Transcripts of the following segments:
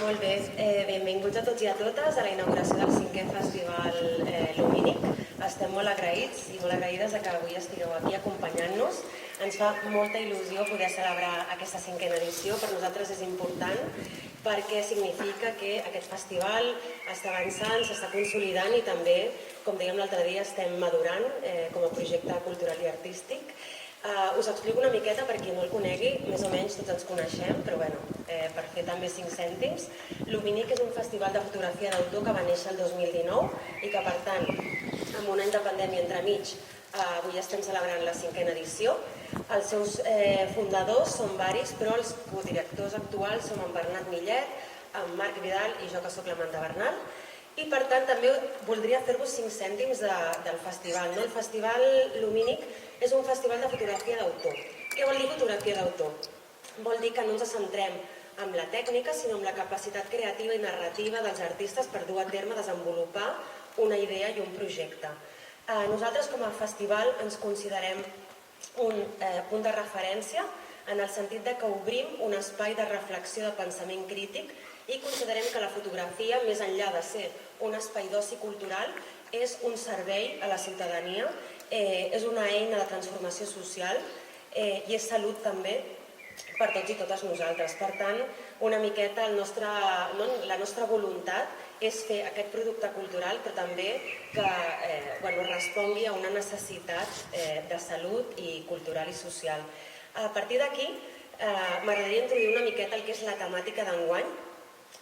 Molt bé, benvinguts a tots i a totes a la inauguració del 5è Festival Lumínic. Estem molt agraïts i molt agraïdes que avui estigueu aquí acompanyant-nos. Ens fa molta il·lusió poder celebrar aquesta 5a edició. Per nosaltres és important perquè significa que aquest festival està avançant, s'està consolidant i també, com dèiem l'altre dia, estem madurant com a projecte cultural i artístic. Us explico una miqueta per qui no el conegui, més o menys tots ens coneixem, però bueno, per fer també 5 cèntims. Lumínic és un festival de fotografia d'autor que va néixer el 2019 i que, per tant, amb un any de pandèmia entremig, avui estem celebrant la 5a edició. Els seus fundadors són varis, però els codirectors actuals són en Bernat Millet, en Marc Vidal i jo, que soc l'Amanda Bernal. I, per tant, també voldria fer-vos 5 cèntims del festival. El Festival Lumínic és un festival de fotografia d'autor. Què vol dir fotografia d'autor? Vol dir que no ens centrem en la tècnica, sinó en la capacitat creativa i narrativa dels artistes per dur a terme, desenvolupar una idea i un projecte. Nosaltres, com a festival, ens considerem un punt de referència en el sentit que obrim un espai de reflexió de pensament crític i considerem que la fotografia, més enllà de ser un espai d'oci cultural, és un servei a la ciutadania, és una eina de transformació social i és salut també per tots i totes nosaltres. Per tant, una miqueta la nostra voluntat és fer aquest producte cultural, però també que respongui a una necessitat de salut i cultural i social. A partir d'aquí, m'agradaria introduir una miqueta el que és la temàtica d'enguany.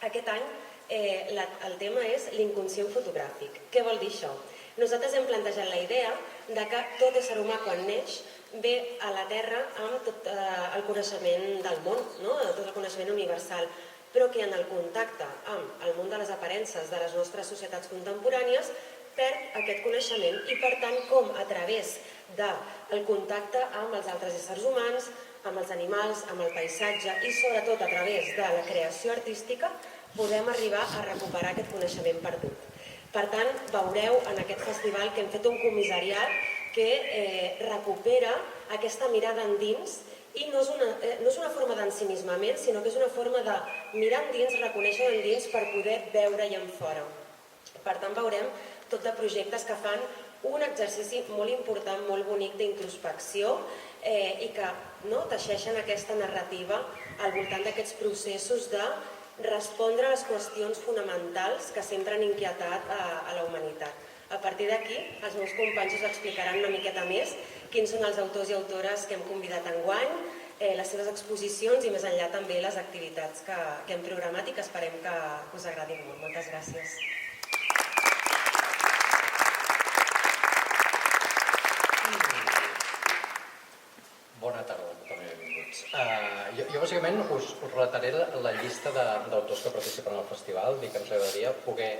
Aquest any el tema és l'inconscient fotogràfic. Què vol dir això? Nosaltres hem plantejat la idea que tot ésser humà, quan neix, ve a la Terra amb tot el coneixement del món, tot el coneixement universal, però que en el contacte amb el món de les aparences de les nostres societats contemporànies perd aquest coneixement i, per tant, com a través del contacte amb els altres éssers humans, amb els animals, amb el paisatge i sobretot a través de la creació artística podem arribar a recuperar aquest coneixement perdut. Per tant, veureu en aquest festival que hem fet un comissariat que recupera aquesta mirada endins i no és una forma d'ensimismament, sinó que és una forma de mirar endins, reconèixer endins per poder veure-hi en fora. Per tant, veurem tot de projectes que fan un exercici molt important, molt bonic d'introspecció i que teixeixen aquesta narrativa al voltant d'aquests processos de respondre a les qüestions fonamentals que sempre han inquietat a la humanitat. A partir d'aquí, els meus companys us explicaran una miqueta més quins són els autors i autores que hem convidat enguany, les seves exposicions i més enllà també les activitats que hem programat i que esperem que us agradin molt. Moltes gràcies. Bona tarda, també benvinguts. Jo bàsicament us relataré la llista d'autors que participen al festival i que ens agradaria poder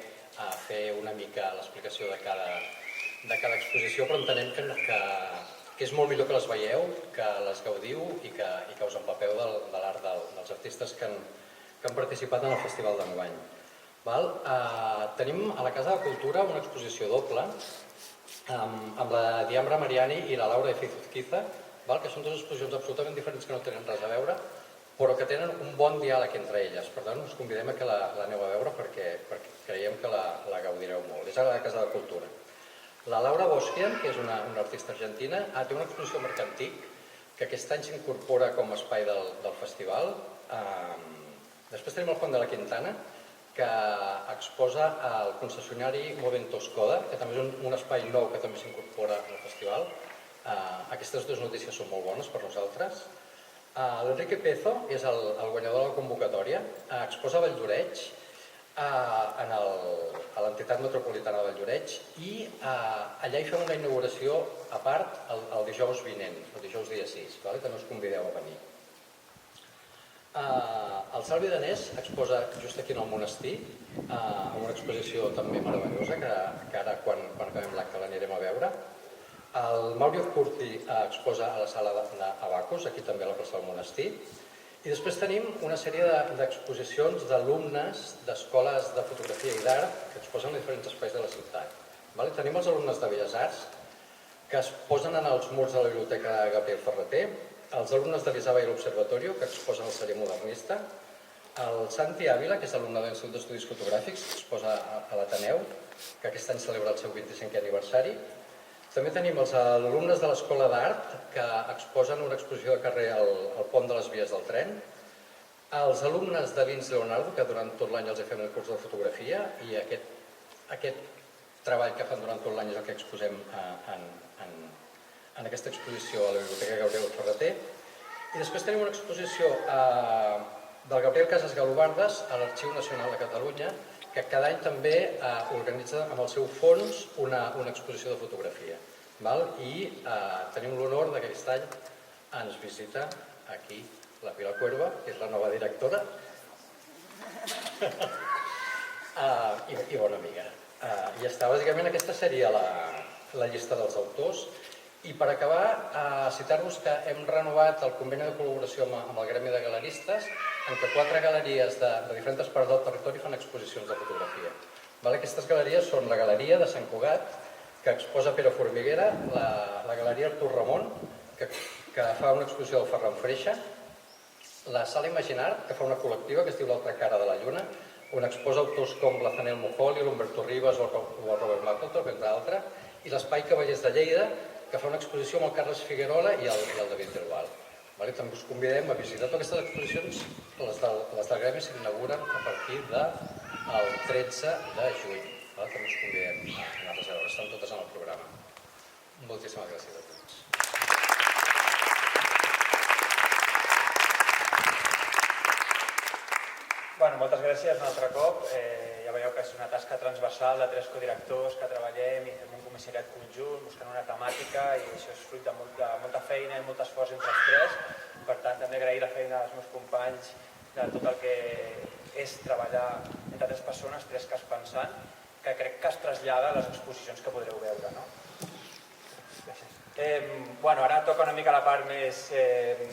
fer una mica l'explicació de cada exposició, però entenem que és molt millor que les veieu, que les gaudiu i que us empapeu de l'art dels artistes que han participat en el festival d'enguany. Tenim a la Casa de Cultura una exposició doble amb la Diambra Mariani i la Laura de Fizuzquiza, que són dues exposicions absolutament diferents que no tenen res a veure, però que tenen un bon diàleg entre elles. Per tant, us convidem a que l'aneu a veure perquè creiem que la gaudireu molt. És a la Casa de Cultura. La Laura Boskian, que és una artista argentina, té una exposició mercantic que aquest any s'incorpora com a espai del festival. Després tenim el Juan de la Quintana, que exposa al concessionari Movento Skoda, que també és un espai nou que també s'incorpora al festival. Aquestes dues notícies són molt bones per nosaltres. L'Enrique Pezo és el guanyador de la convocatòria, exposa a Valldoreix, a l'entitat metropolitana de Valldoreix, i allà hi fem una inauguració a part el dijous vinent, el dijous dia 6, que no us convideu a venir. El Salvi Danés exposa just aquí en el monestir, amb una exposició també meravellosa, que ara quan acabem l'acte l'anirem a veure. El Mauricio Curti exposa a la sala d'Abacus, aquí també a la plaça del monestir. I després tenim una sèrie d'exposicions d'alumnes d'escoles de fotografia i d'art que exposen en diferents espais de la ciutat. Tenim els alumnes de Belles Arts, que es posen en els murs de la biblioteca Gabriel Ferreter, els alumnes de l'Isaba i l'Observatorio, que exposen el celler modernista, El Santi Ávila, que és alumne de l'Institut d'Estudis Fotogràfics, que exposa a l'Ateneu, que aquest any celebra el seu 25è aniversari. També tenim els alumnes de l'Escola d'Art, que exposen una exposició de carrer al pont de les vies del tren. Els alumnes de l'INS Leonardo, que durant tot l'any els fem el curs de fotografia, i aquest treball que fan durant tot l'any és el que exposem en aquesta exposició a la Biblioteca Gabriel Ferrater. I després tenim una exposició del Gabriel Casas Galobardes a l'Arxiu Nacional de Catalunya, que cada any també organitza amb el seu fons una exposició de fotografia. I tenim l'honor que aquest any ens visita aquí la Pilar Cuerva, que és la nova directora i bona amiga. I està, bàsicament, aquesta seria la llista dels autors. I per acabar, citar-vos que hem renovat el conveni de col·laboració amb el Gremi de Galeristes, en què 4 galeries de diferents parts del territori fan exposicions de fotografia. Aquestes galeries són la Galeria de Sant Cugat, que exposa Pere Formiguera, la Galeria Artur Ramon, que fa una exposició del Ferran Freixa, la Sala Imaginar, que fa una col·lectiva que es diu L'altra cara de la lluna, on exposa autors com l'Azenel Mojoli, l'Humberto Rivas o el Robert Mapplethorpe, entre altres, i l'Espai Cavallers de Lleida, que fa una exposició amb el Carles Figuerola i el David Delval. També us convidem a visitar totes aquestes exposicions. Les del Gremi s'inauguren a partir del 13 de juny. També us convidem a anar-les a veure. Estan totes en el programa. Moltíssimes gràcies a tots. Moltes gràcies un altre cop. Ja veieu que és una tasca transversal de 3 codirectors que treballem i fem un comissariat conjunt buscant una temàtica, i això és fruit de molta feina i molt esforç entre els 3. Per tant, també agrair la feina dels meus companys de tot el que és treballar entre 3 persones, 3 caps pensant, que crec que es trasllada a les exposicions que podreu veure. Ara toca una mica la part més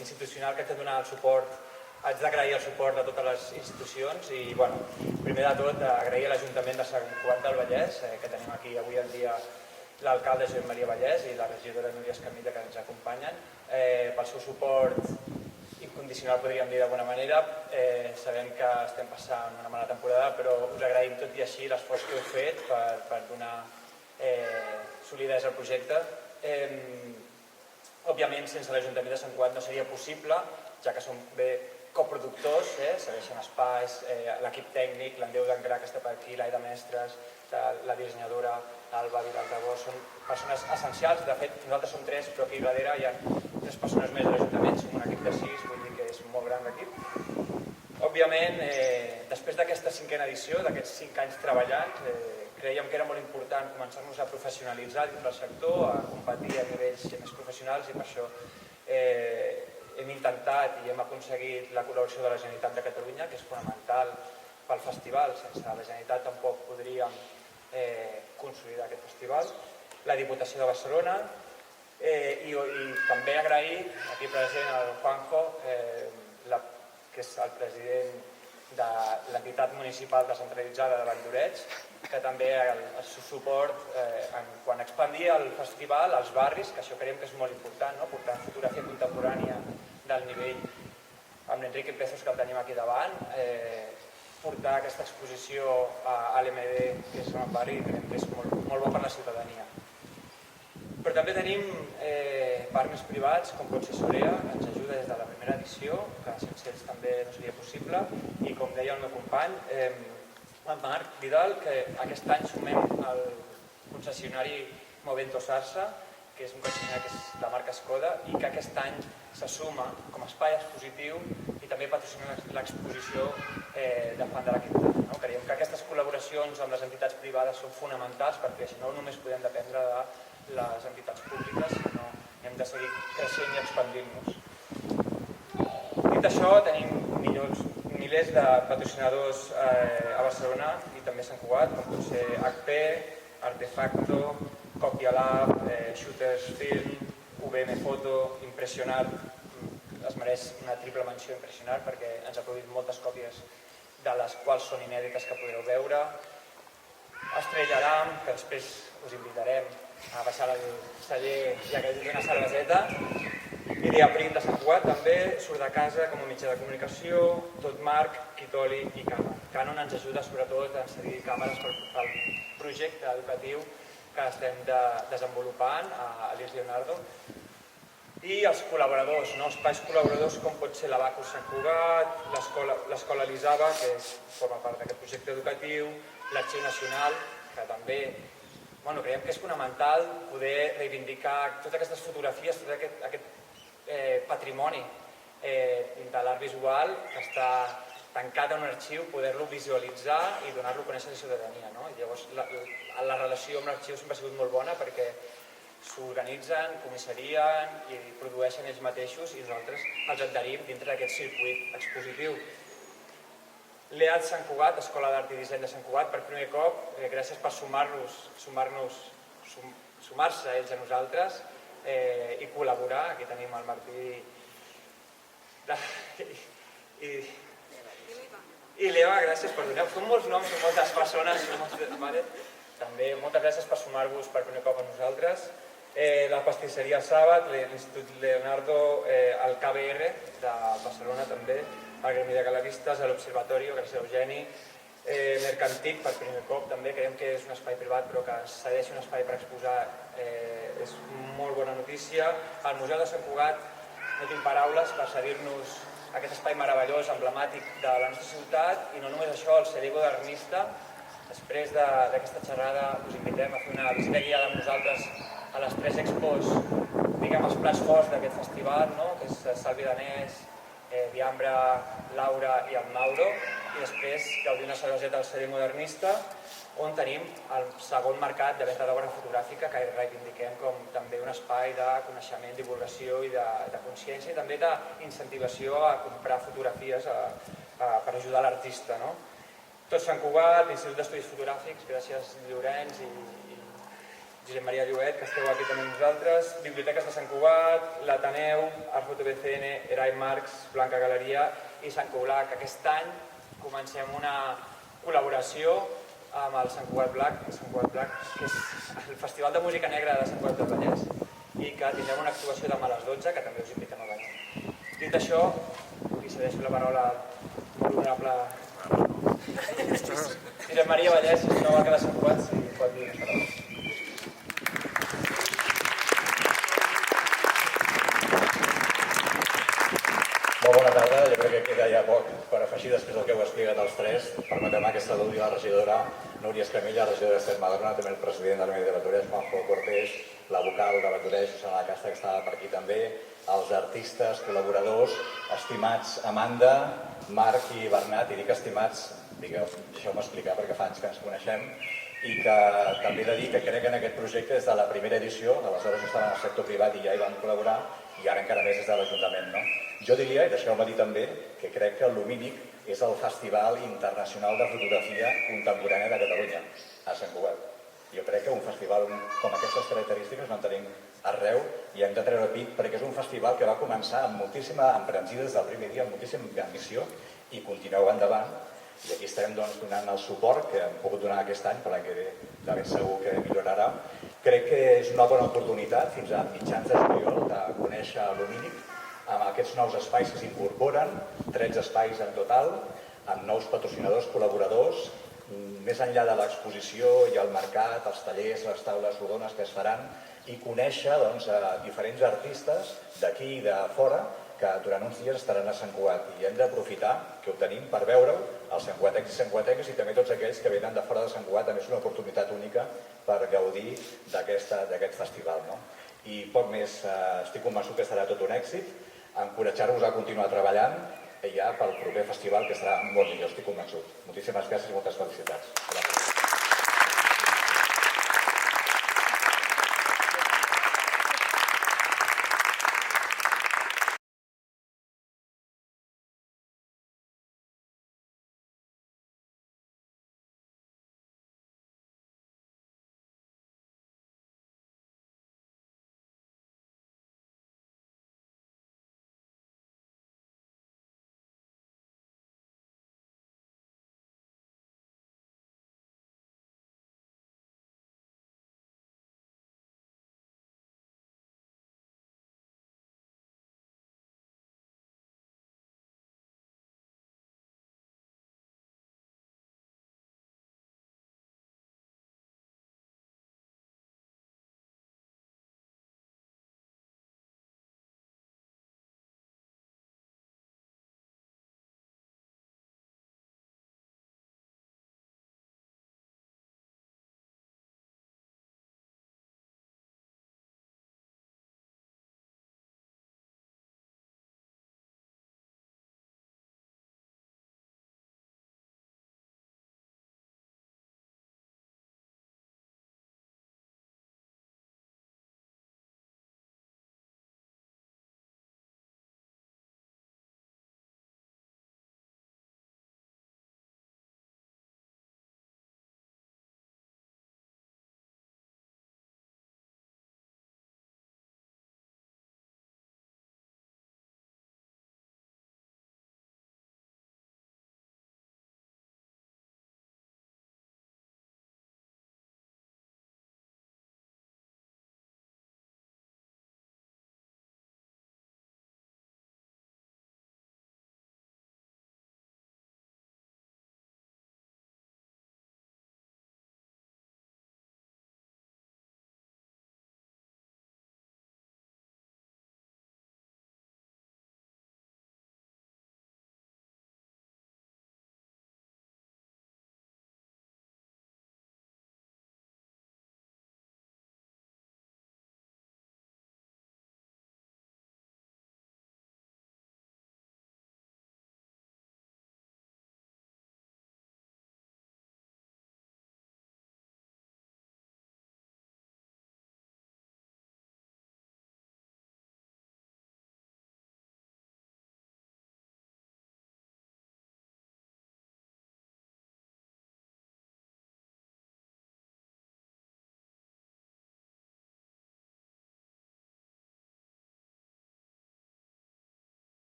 institucional, que haig de donar el suport. Haig d'agrair el suport de totes les institucions i, primer de tot, agrair a l'Ajuntament de Sant Cugat del Vallès, que tenim aquí avui en dia l'alcalde Josep Maria Vallès i la regidora Núria Escamilla, que ens acompanyen, pel seu suport incondicional, podríem dir d'alguna manera. Sabem que estem passant una mala temporada, però us agraïm tot i així l'esforç que heu fet per donar solidesa al projecte. Òbviament, sense l'Ajuntament de Sant Cugat no seria possible, ja que som coproductors, segueixen espais, l'equip tècnic, l'Andeu d'Engrà, que està per aquí, l'Aida Mestres, la dissenyadora, l'Alba Vidal-Tabó, són persones essencials. De fet, nosaltres som 3, però aquí darrere hi ha 3 persones més de l'Ajuntament, som un equip de 6, vull dir que és un molt gran l'equip. Òbviament, després d'aquesta 5a edició, d'aquests 5 anys treballant, creiem que era molt important començar-nos a professionalitzar dins del sector, a competir a nivells més professionals, i per això hem intentat i hem aconseguit la col·laboració de la Generalitat de Catalunya, que és fonamental pel festival. Sense la Generalitat tampoc podríem consolidar aquest festival. La Diputació de Barcelona i també agrair aquí present al Juanjo, que és el president de l'entitat municipal descentralitzada de Valldoreix, que també el seu suport quan expandia el festival als barris, que això creiem que és molt important, portar fotografia contemporània del nivell, amb l'Enrique Pezos, que el tenim aquí davant, portar aquesta exposició a l'MD, que és un barri, creiem que és molt bo per la ciutadania. Però també tenim partners privats, com pot ser Sorea, que ens ajuda des de la primera edició, que sense ells també no seria possible, i com deia el meu company, en Marc Vidal, que aquest any sumem el concessionari Movento Sarsa, que és un concessionari que és la marca Skoda, i que aquest any se suma com a espai expositiu i també patrocina l'exposició de Fan de la Quintana. Creiem que aquestes col·laboracions amb les entitats privades són fonamentals, perquè si no només podem dependre de les entitats públiques, sinó hem de seguir creixent i expandint-nos. Dit això, tenim milers de patrocinadors a Barcelona i també a Sant Cugat, com pot ser HP, Artefacto, Copia Lab, Shooters Film, UVM Foto, Impressionar. Es mereix una triple menció Impressionar perquè ens ha produït moltes còpies de les quals són inèdites que podreu veure. Estrella Damm, que després us invitarem a baixar al celler i a que us una cerveseta. I Idea Print de Sant Cugat també surt de casa com a mitjà de comunicació, tot Marc, Kitoli i Canon. Canon ens ajuda sobretot a cedir càmeres pel projecte educatiu que estem desenvolupant a l'Ils Leonardo. I els col·laboradors, espais col·laboradors com pot ser l'Abacus Sant Cugat, l'Escola Elisava, que forma part d'aquest projecte educatiu, l'Arxiu Nacional, que també creiem que és fonamental poder reivindicar totes aquestes fotografies, tot aquest patrimoni de l'art visual que està tancat en un arxiu, poder-lo visualitzar i donar-lo a conèixer a la ciutadania. Llavors, la relació amb l'arxiu sempre ha sigut molt bona perquè s'organitzen, comissarien i produeixen ells mateixos i nosaltres els adherim dintre d'aquest circuit expositiu. L'EAD Sant Cugat, Escola d'Art i Disseny de Sant Cugat, per primer cop, gràcies per sumar-se ells a nosaltres i col·laborar. Aquí tenim el Martí i l'Eva, gràcies per donar. Són molts noms, són moltes persones, també moltes gràcies per sumar-vos per primer cop a nosaltres. La pastisseria Sàbat, l'Institut Leonardo, el KBR de Barcelona també, el Gremi de Galeristes, l'Observatori, gràcies a Eugeni, Mercantic per primer cop també, creiem que és un espai privat però que ens cedeix un espai per exposar, és molt bona notícia. El Museu de Sant Cugat, no tinc paraules per cedir-nos aquest espai meravellós, emblemàtic de la nostra ciutat, i no només això, el celler modernista. Després d'aquesta xerrada us invitem a fer una visita guiada amb nosaltres a les 3 expos, diguem, els plats forts d'aquest festival, que és Salvi Danés, Diambra, Laura i el Mauro, i després gaudir una cerveseta al celler modernista, on tenim el segon mercat de venda d'obra fotogràfica que reivindiquem com també un espai de coneixement, divulgació i de consciència i també d'incentivació a comprar fotografies per ajudar l'artista. Tot Sant Cugat, l'Institut d'Estudis Fotogràfics, gràcies Llorenç i Josep Maria Lluet, que esteu aquí també amb nosaltres, Biblioteques de Sant Cugat, l'Ateneu, Art Foto BCN, Erai Marx, Blanca Galeria i Sant Cugat. Aquest any comencem una col·laboració amb el Sant Cugat Black, que és el Festival de Música Negra de Sant Cugat del Vallès, i que tindrem una actuació demà a les 12, que també us invitem a venir. Dit això, li cedeixo la paraula al molt honorable Josep Maria Vallès, si no va quedar Sant Cugat, si pot dir unes paraules. Molt bona tarda, jo crec que queda ja poc per afegir després del que heu explicat els tres. Permetem que saludi la regidora Núria Escamilla, la regidora Esther Madrona, també el president de l'Armeni de Batoreix, Juanjo Cortés, la vocal de Batoreix, Susana Casta, que estava per aquí també, els artistes, col·laboradors, estimats Amanda, Marc i Bernat, i dic estimats, deixeu-me explicar perquè fa anys que ens coneixem, i que també he de dir que crec que en aquest projecte des de la primera edició, aleshores jo estava en el sector privat i ja hi vam col·laborar, i ara encara més des de l'Ajuntament. Jo diria, i deixeu-me dir també, que crec que el Lumínic és el Festival Internacional de Fotografia Contemporània de Catalunya, a Sant Cugat. Jo crec que un festival com aquestes característiques no en tenim arreu i hem de treure pit perquè és un festival que va començar amb moltíssima embranzida des del primer dia, amb moltíssima ambició i continueu endavant. I aquí estem donant el suport que hem pogut donar aquest any, per l'any que ve de ben segur que millorarà. Crec que és una bona oportunitat fins a mitjans de juliol de conèixer Lumínic amb aquests nous espais que s'incorporen, 13 espais en total, amb nous patrocinadors, col·laboradors, més enllà de l'exposició i el mercat, els tallers, les taules rodones que es faran, i conèixer diferents artistes d'aquí i de fora que durant uns dies estaran a Sant Cugat i hem d'aprofitar que ho tenim per veure-ho, els santcuatencs i santcuatenques i també tots aquells que venen de fora de Sant Cugat. També és una oportunitat única per gaudir d'aquest festival. I poc més, estic convençut que serà tot un èxit, encoratjar-vos a continuar treballant ja pel proper festival que serà molt millor, estic convençut. Moltíssimes gràcies i moltes felicitats. Gràcies.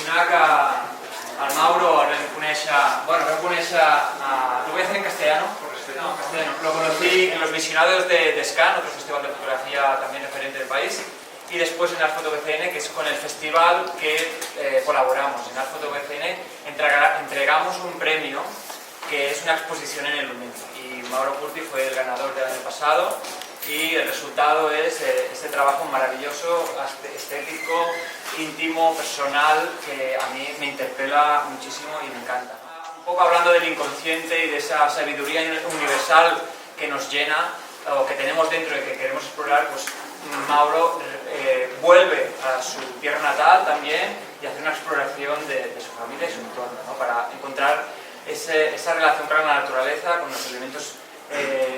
mencionar que al Mauro el vam conèixer, lo voy a hacer en castellano, por respeto, no, castellano. Lo conocí en los Visionados de Scan, otro festival de fotografía también referente del país, y después en Art Photo BCN, que es con el festival que colaboramos. En Art Photo BCN entregamos un premio que es una exposición en el Lumen. Y Mauro Curti fue el ganador del año pasado y el resultado es este trabajo maravilloso, estético, íntimo, personal, que a mí me interpela muchísimo y me encanta. Un poco hablando del inconsciente y de esa sabiduría universal que nos llena, o que tenemos dentro y que queremos explorar, pues Mauro vuelve a su tierra natal también y hace una exploración de su familia y su entorno, ¿no? Para encontrar esa relación con la naturaleza, con los elementos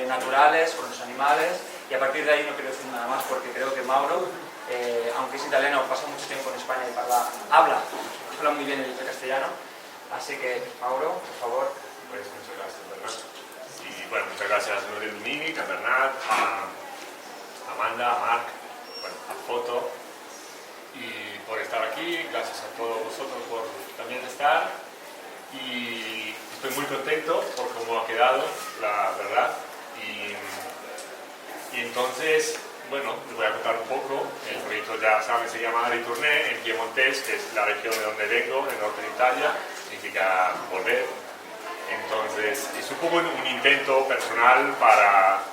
naturales, con los animales, y a partir de ahí no quiero decir nada más porque creo que Mauro, aunque es italiano, pasa mucho tiempo en España y habla muy bien el castellano, así que Mauro, por favor. Pues muchas gracias, Bernat. Y bueno, muchas gracias a Nouriel Dominic, a Bernat, a Amanda, a Marc, bueno, a Foto, y por estar aquí, gracias a todos vosotros por también estar, y estoy muy contento por cómo ha quedado, la verdad, y entonces, bueno, les voy a contar un poco. El proyecto, ya saben, se llama Ritorné en Piemontés, que es la región de donde vengo, en el norte de Italia, significa volver. Entonces, es un poco un intento personal para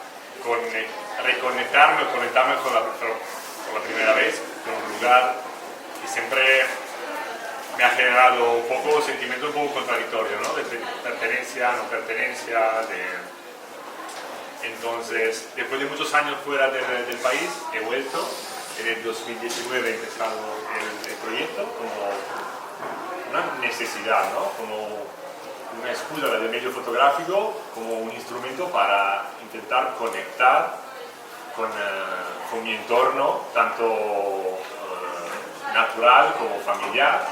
conectarme con la primera vez con un lugar que siempre me ha generado un poco sentimiento un poco contradictorio, ¿no? De pertenencia, no pertenencia, Entonces, después de muchos años fuera del país, he vuelto. En el 2019 he empezado el proyecto como una necesidad, ¿no? Como una excusa del medio fotográfico, como un instrumento para intentar conectar con mi entorno, tanto natural como familiar.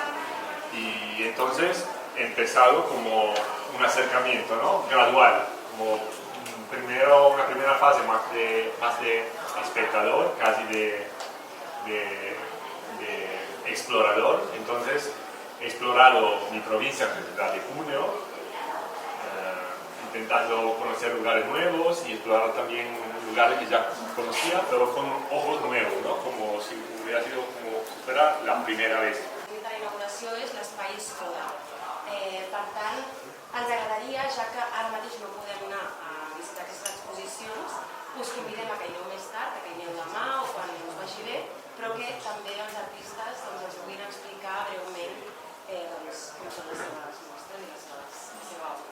Y entonces he empezado como un acercamiento, ¿no? Gradual, como una primera fase más de espectador, casi de explorador. Entonces he explorado mi provincia, que es la de Cuneo, intentando conocer lugares nuevos y explorar también lugares que ya conocía, pero con ojos nuevos, ¿no? Como si hubiera sido como si fuera la primera vez. La inauguració és l'Espai Escola. Per tant, ens agradaria, ja que ara mateix no podem anar a visitar aquestes exposicions, us convidem a que hi aneu més tard, a que hi aneu demà o quan us vagi bé, però que també els artistes ens puguin explicar breument com són les seves mostres i la seva obra.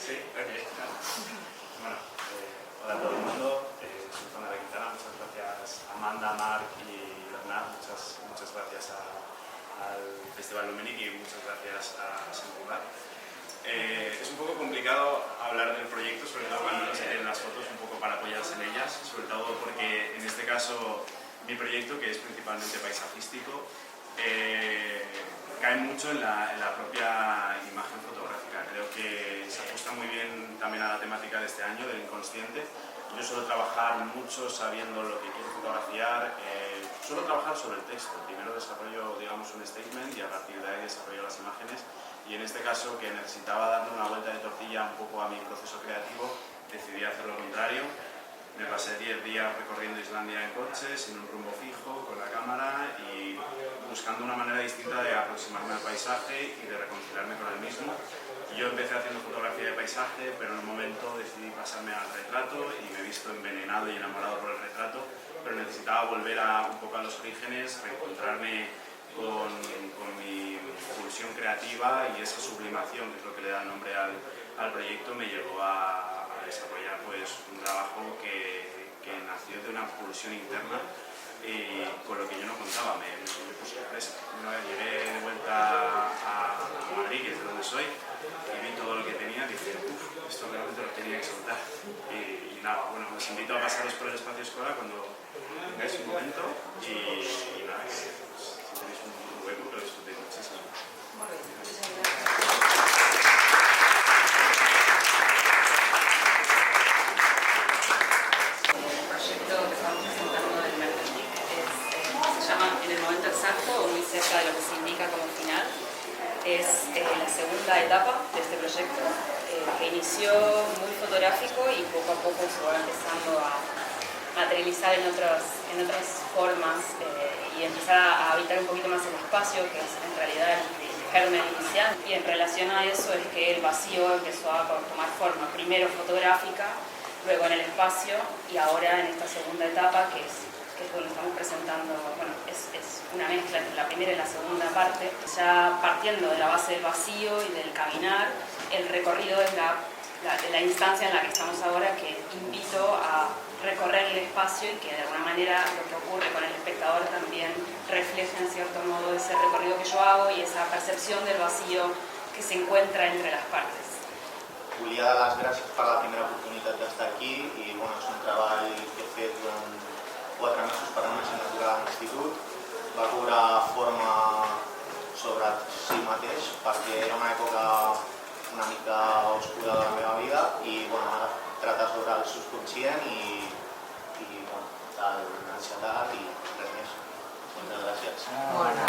Sí, bueno, hola a todo el mundo, soy Juan de la Quintana, muchas gracias a Amanda, Marc y Bernat, muchas gracias al Festival Lumenic y muchas gracias a Singular. Es un poco complicado hablar del proyecto, sobre todo cuando no se tienen las fotos, un poco para apoyarse en ellas, sobre todo porque en este caso mi proyecto, que es principalmente paisajístico, cae mucho en la propia imagen fotográfica. Creo que se ajusta muy bien también a la temática de este año, del inconsciente. Yo suelo trabajar mucho sabiendo lo que quiero fotografiar, suelo trabajar sobre el texto. Primero desarrollo, digamos, un statement y a partir de ahí desarrollo las imágenes. Y en este caso, que necesitaba darle una vuelta de tortilla un poco a mi proceso creativo, decidí hacer lo contrario. Me pasé 10 días recorriendo Islandia en coche, sin un rumbo fijo, con la cámara y buscando una manera distinta de aproximarme al paisaje y de reconciliarme con el mismo. Yo empecé haciendo fotografía de paisaje, pero en un momento decidí pasarme al retrato y me he visto envenenado y enamorado por el retrato, pero necesitaba volver un poco a los orígenes, reencontrarme con mi pulsión creativa y esa sublimación, que es lo que le da nombre al proyecto, me llevó a desarrollar pues, un trabajo que nació de una pulsión interna y con lo que yo no contaba, me puse sorpresa. Una vez llegué de vuelta a Madrid, que es de donde soy, y vi todo lo que tenía, dije, uff, esto realmente lo tenía que soltar. Y nada, bueno, os invito a pasaros por el espacio escolar cuando tengáis un momento y nada, pues, si tenéis un hueco, lo disfrutéis muchísimo. proyecto que está acto, o muy cerca de lo que se indica como final. Es la segunda etapa de este proyecto, que inició muy fotográfico y poco a poco se va empezando a materializar en otras formas y empezar a habitar un poquito más el espacio, que es en realidad el germen inicial. Y en relación a eso es que el vacío empezó a tomar forma, primero fotográfica, luego en el espacio y ahora en esta segunda etapa, que es donde estamos presentando, bueno, es una mezcla entre la primera y la segunda parte, ya partiendo de la base del vacío y del caminar. El recorrido es la instancia en la que estamos ahora, que invito a recorrer el espacio y que de alguna manera lo que ocurre con el espectador también refleja en cierto modo ese recorrido que yo hago y esa percepción del vacío que se encuentra entre las partes. Volia dar les gràcies per la primera oportunitat d'estar aquí i bueno, és un treball que he fet durant 4 mesos per a una assignatura a l'institut. Va cobrar forma sobre si mateix perquè era una època una mica oscura de la meva vida i bueno, ara trata sobre el subconscient i bueno, l'ansietat i res més. Moltes gràcies. Bona.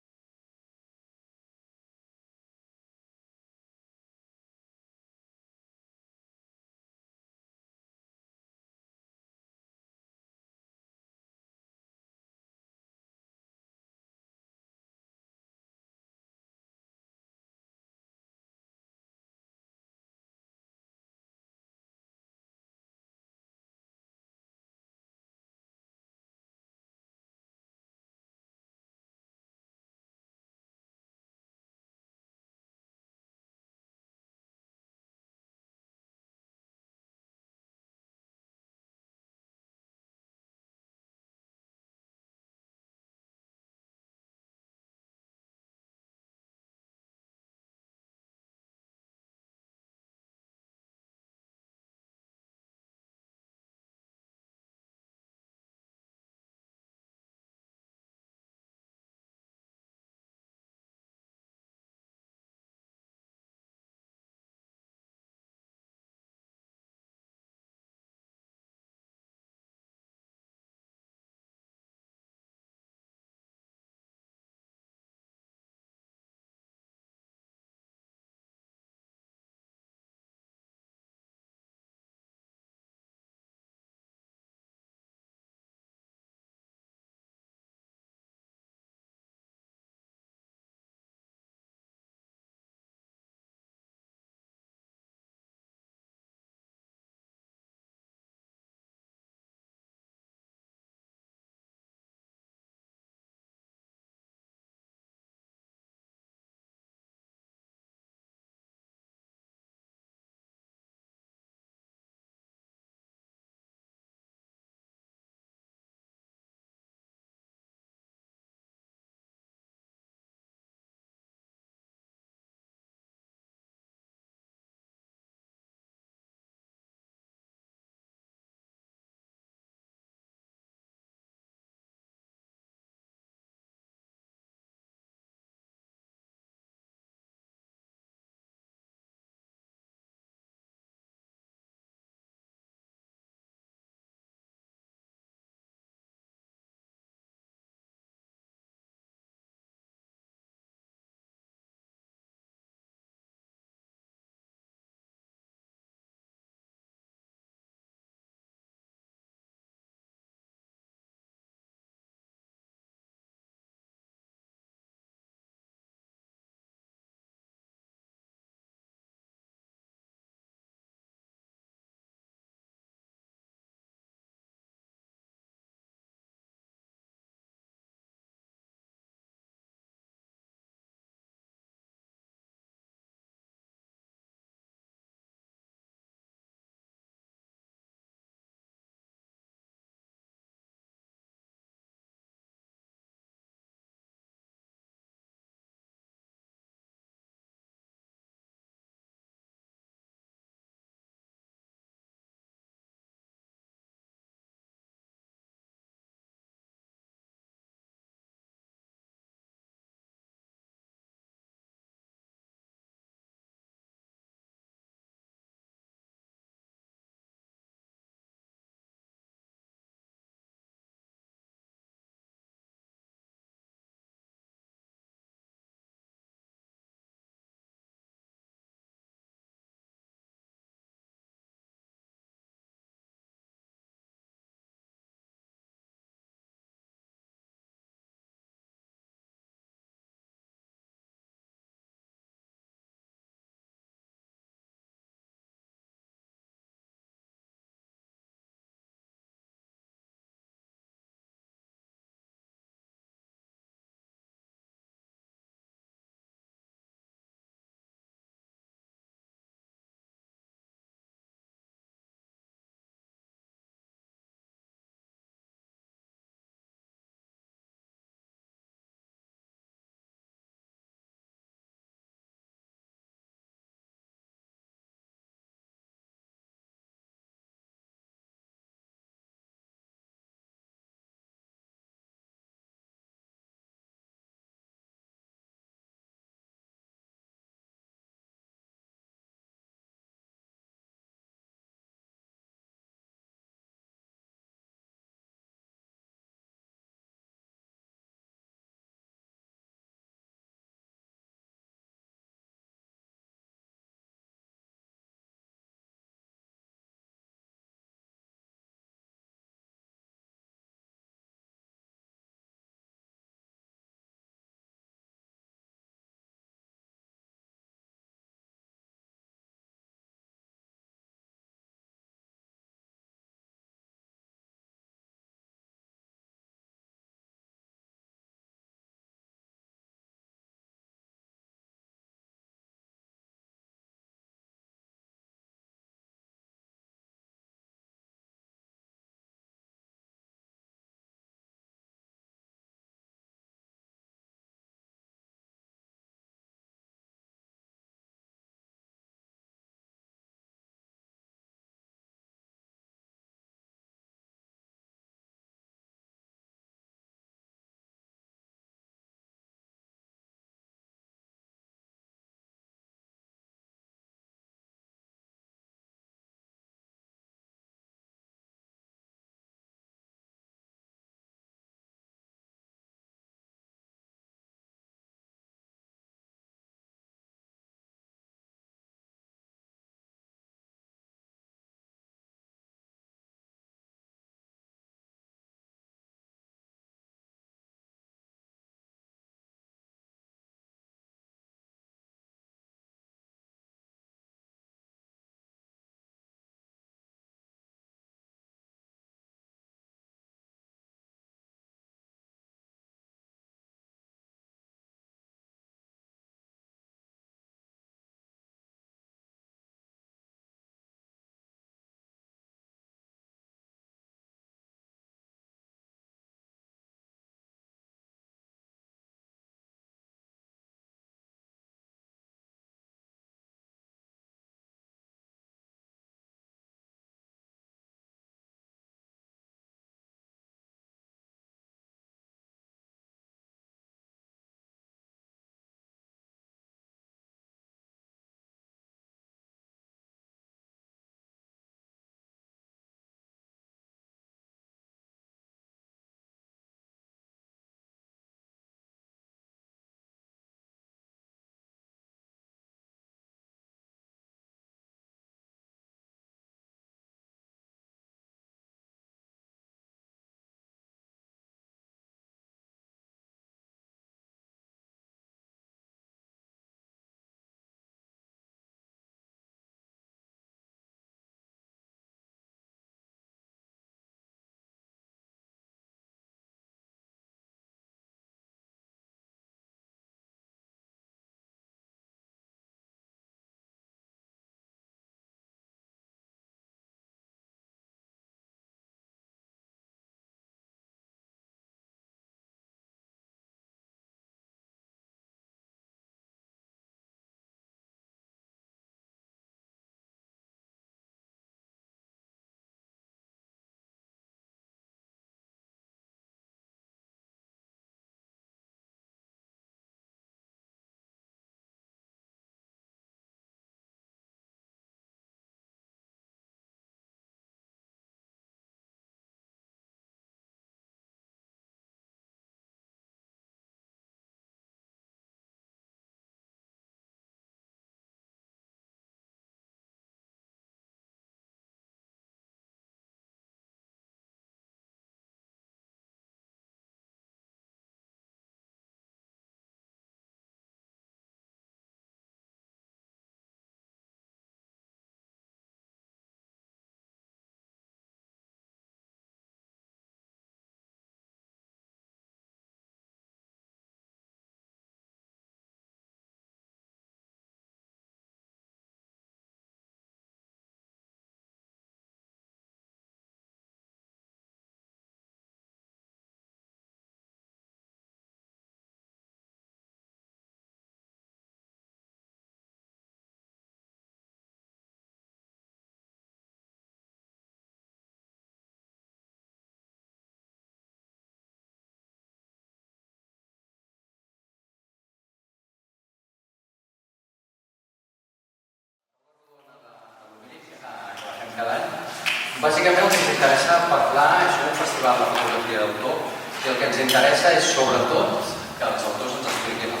Bàsicament el que ens interessa parlar és un festival de fotografia d'autor i el que ens interessa és sobretot que els autors ens expliquin el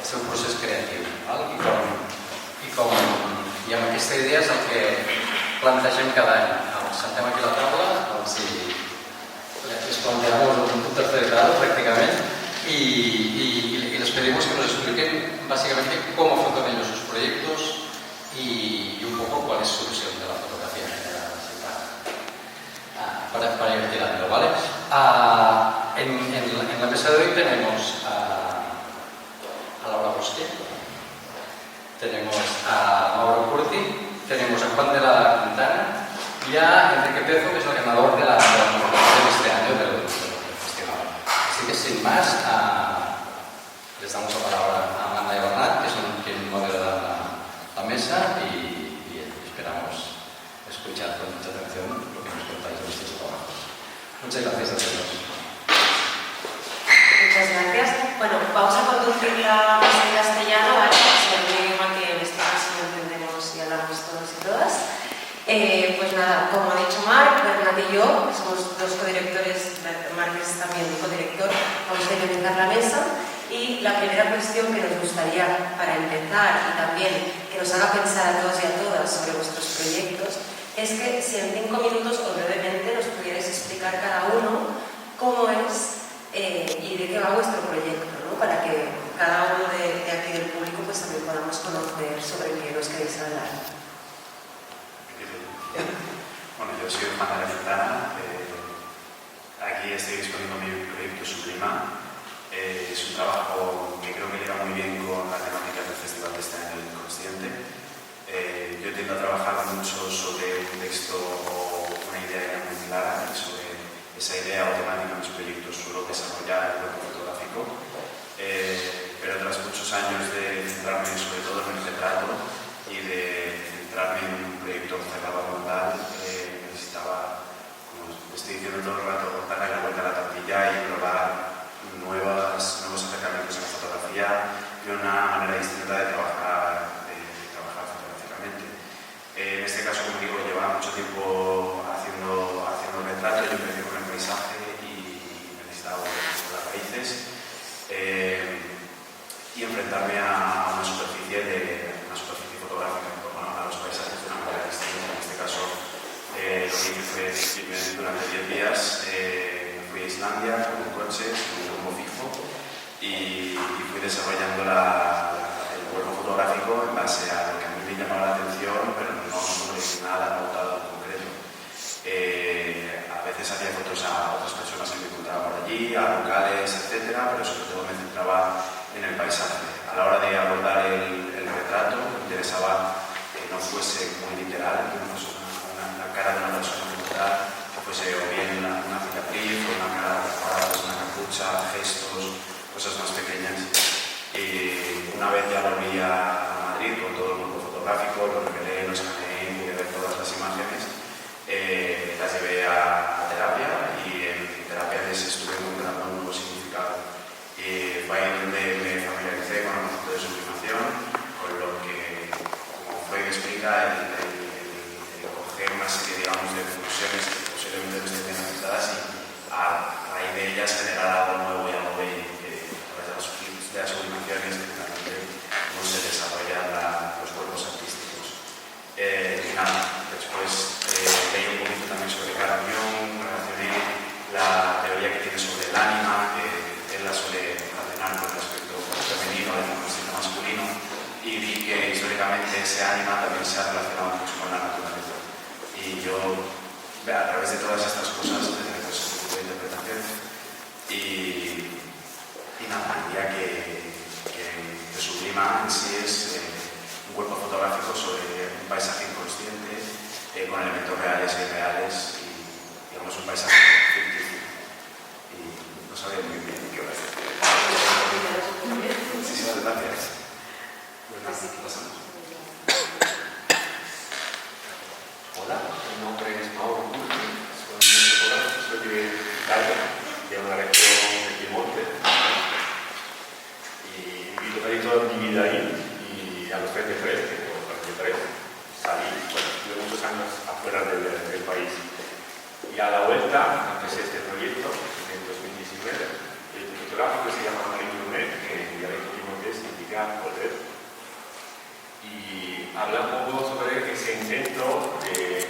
seu procés creatiu. I amb aquesta idea és el que plantegem cada any. Ens sentem aquí a la taula, les planteamos un tercer grado prácticamente y les pedimos que nos expliquen básicamente cómo afrontan ellos sus proyectos y un poco cuál es su visión de la fotografía en general, para ir tirando, ¿vale? En la mesa de hoy tenemos a Laura Bosque, tenemos a Mauro Curti, tenemos a Juan de la Quintana y a Enrique Pezo, que es el ganador de la nominación este año del festival. Así que sin más, les damos la palabra a Amanda y Bernat, que son quienes moderan la mesa y esperamos escuchar con mucha atención lo que nos contáis de vuestros trabajos. Muchas gracias a todos. Muchas gracias. Bueno, vamos a conducir la mesa en castellano, ¿vale? Es el idioma que en este caso entendemos y hablamos todos y todas. Pues nada, como ha dicho Marc, Bernat y yo, somos dos codirectores, Marc es también codirector, vamos a dinamizar la mesa y la primera cuestión que nos gustaría para empezar y también que nos haga pensar a todos y a todas sobre vuestros proyectos es que si en 5 minutos o brevemente nos pudierais explicar cada uno cómo es y de qué va vuestro proyecto, ¿no? Para que cada uno de aquí del público pues también podamos conocer sobre qué nos queréis hablar. Bueno, yo soy Juan de la Quintana, aquí estoy exponiendo mi proyecto Sublima. Es un trabajo que creo que llega muy bien con la temática del festival de este año del Inconsciente. Yo tiendo a trabajar mucho sobre un texto o una idea muy clara, y sobre esa idea o temática en mis proyectos suelo desarrollar el cuerpo fotográfico, pero tras muchos años de centrarme sobre todo en el retrato y de centrarme en un proyecto cerrado como tal, necesitaba, como estoy diciendo todo el rato, darle la vuelta a la tortilla y probar nuevos acercamientos a la fotografía y una manera distinta de trabajar fotográficamente. En este caso, como digo, llevaba mucho tiempo haciendo retrato. Yo empecé con el paisaje y necesitaba las raíces y enfrentarme a una superficie fotográfica en torno a los paisajes de una manera distinta. En este caso, lo que hice fue durante 10 días fui a Islandia con un coche, con un rumbo fijo y fui desarrollando el cuerpo fotográfico en base a lo que a mí me llamaba la atención, pero no sobre nada pautado en concreto. A veces hacía fotos a otras personas que me encontraba por allí, a locales, etcétera, pero sobre todo me centraba en el paisaje. A la hora de abordar el retrato, me interesaba que no fuese muy literal, que no fuese una cara de una persona como tal, que fuese o bien una cicatriz, o una cara decorada, una capucha, gestos, cosas más pequeñas. Y una vez ya volví a Madrid con todo el grupo fotográfico, lo revelé, lo escaneé, pude ver todas las imágenes, las llevé a terapia y en terapia les estuve encontrando un nuevo significado. Y fue ahí donde me familiaricé con el concepto de sublimación, con lo que, como Freud explica, el coger una serie, digamos, de funciones que posiblemente no estén bien aceptadas y a raíz de ellas generar algo nuevo y algo bello, que a través de las sublimaciones que finalmente no se desarrollan los cuerpos artísticos. Y nada, después leí un poquito también sobre Carl Jung, relacioné la teoría que tiene sobre el ánima, que él la suele relacionar con el aspecto femenino del inconsciente masculino, y vi que históricamente ese ánima también se ha relacionado mucho con la naturaleza. Y yo, a través de todas estas cosas, desde pues, ese tipo de interpretación, y nada, diría que Sublima en sí es un cuerpo fotográfico sobre un paisaje inconsciente con elementos reales e irreales y, digamos, un paisaje ficticio. Y no sabía muy bien qué hora es. Muchísimas gracias. Pues nada, pasamos. Hola, mi nombre es Mauro Curti, soy un fotógrafo, soy de Italia, de una región de Piemonte. Y invito a toda mi vida ahí y a los 33, que tengo 43, salí, bueno, tuve muchos años años afuera del país. Y a la vuelta empecé este proyecto en 2019. El fotográfico se llama Marie Brunet, que en dialecto piamontés significa poder. Y habla un poco sobre ese intento de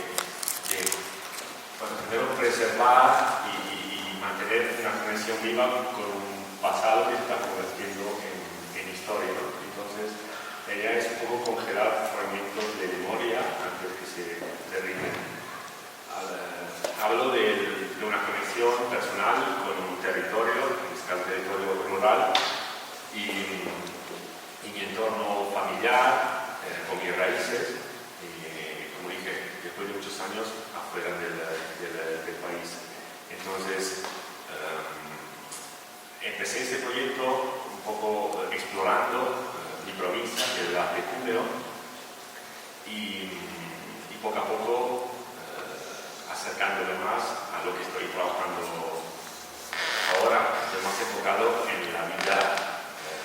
primero preservar y mantener una conexión viva con un pasado que se está convirtiendo en historia, ¿no? Entonces, la idea es un poco congelar fragmentos de memoria antes que se derriten. Hablo de una conexión personal con un territorio, en este caso territorio rural, y mi entorno familiar, con mis raíces, y como dije, después de muchos años afuera del país. Entonces, empecé este proyecto un poco explorando mi provincia, que es la de Cúmbero, y poco a poco acercándome más a lo que estoy trabajando ahora, estoy más enfocado en la vida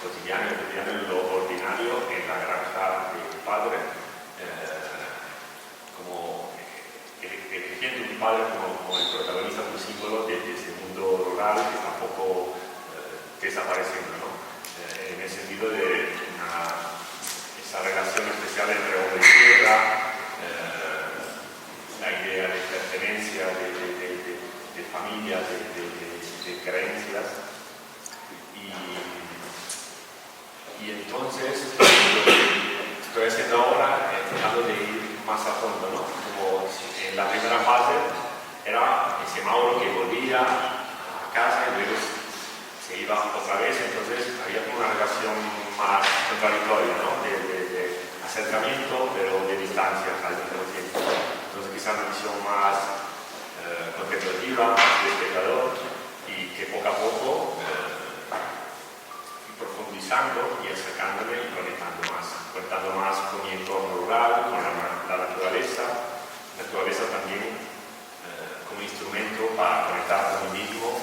cotidiana, en lo ordinario, en la granja de mi padre, como eligiendo a mi padre como el protagonista, un símbolo de ese mundo rural que está un poco desapareciendo, ¿no? En el sentido de esa relación especial entre hombre y tierra, la idea de pertenencia, de familia, de creencias. Y entonces, lo que estoy haciendo ahora es tratando de ir más a fondo, ¿no? Como en la primera fase era ese Mauro que volvía a casa y luego se iba otra vez, entonces había como una relación más contradictoria, ¿no? De acercamiento, pero de distancia al mismo tiempo. Entonces quizás una visión más contemplativa, más de espectador, y que poco a poco profundizando y acercándome y conectando más con mi entorno rural, con la naturaleza también como instrumento para conectar con mí mismo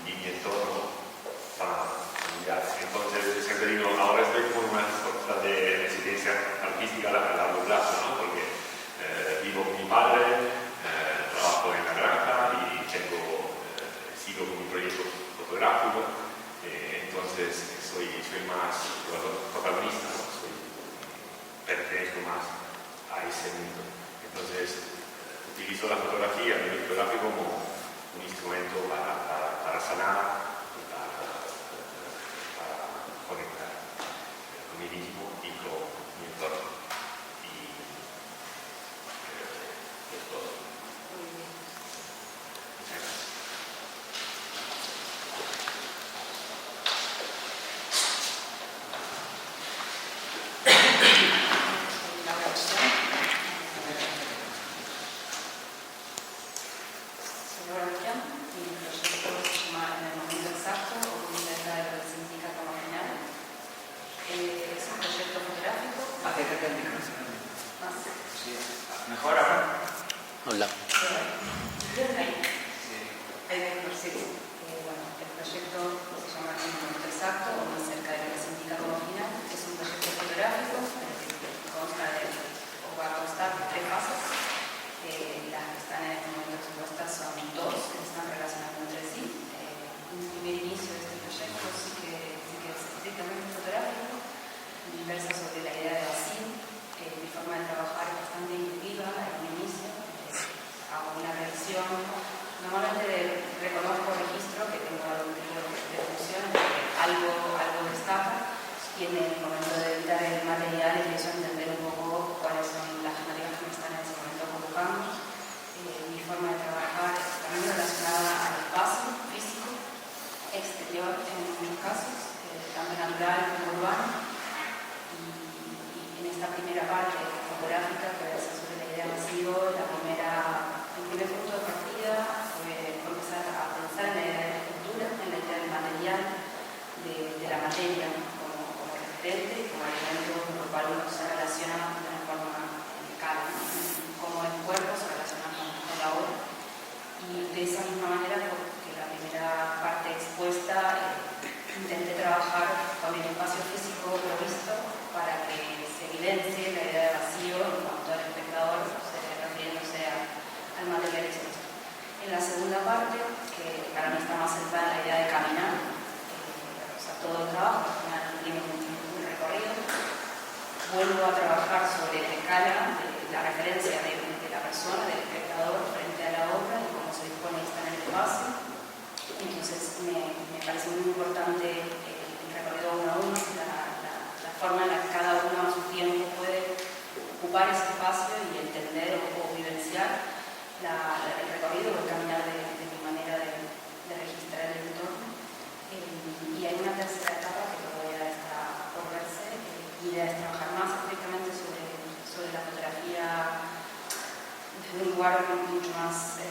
y mi entorno familiar. Entonces, siempre digo, ahora estoy con una sorta de residencia artística a largo plazo, ¿no? Porque vivo con mi padre, trabajo en la granja y sigo con mi proyecto fotográfico. Entonces soy más protagonista, ¿no? Pertenezco más a ese mundo. Entonces utilizo la fotografía, el fotográfico como un instrumento para sanar, para conectar con mí mismo y con mi entorno. Y es todo. Muchas gracias. ¿Mejor ahora? Hola. Bueno, el proyecto se llama El Momento Exacto, o más cerca de lo que se indica como final. Es un proyecto fotográfico que consta o va a constar de 3 fases. Las que están en este momento expuestas son 2 que están relacionadas entre sí. Un primer inicio de este proyecto sí que es estrictamente fotográfico, versa sobre la idea de vacío. Mi forma de trabajar es bastante intuitiva al inicio. Hago una revisión, normalmente reconozco registro que tengo algún tipo de función, algo destaca, y en el momento de editar el material En la segunda parte, que para mí está más centrada en la idea de caminar, o sea, todo el trabajo, al final tenemos un recorrido, vuelvo a trabajar sobre la escala, la referencia de la persona, del espectador frente a la obra y cómo se dispone a estar en el espacio. Entonces me parece muy importante el recorrido uno a uno, la forma en la que cada uno a su tiempo puede ocupar ese espacio y entender o vivenciar el recorrido o el caminar de mi manera de registrar el entorno. Y hay una tercera etapa que todavía está por verse. Mi idea es trabajar más estrictamente sobre la fotografía desde un lugar mucho más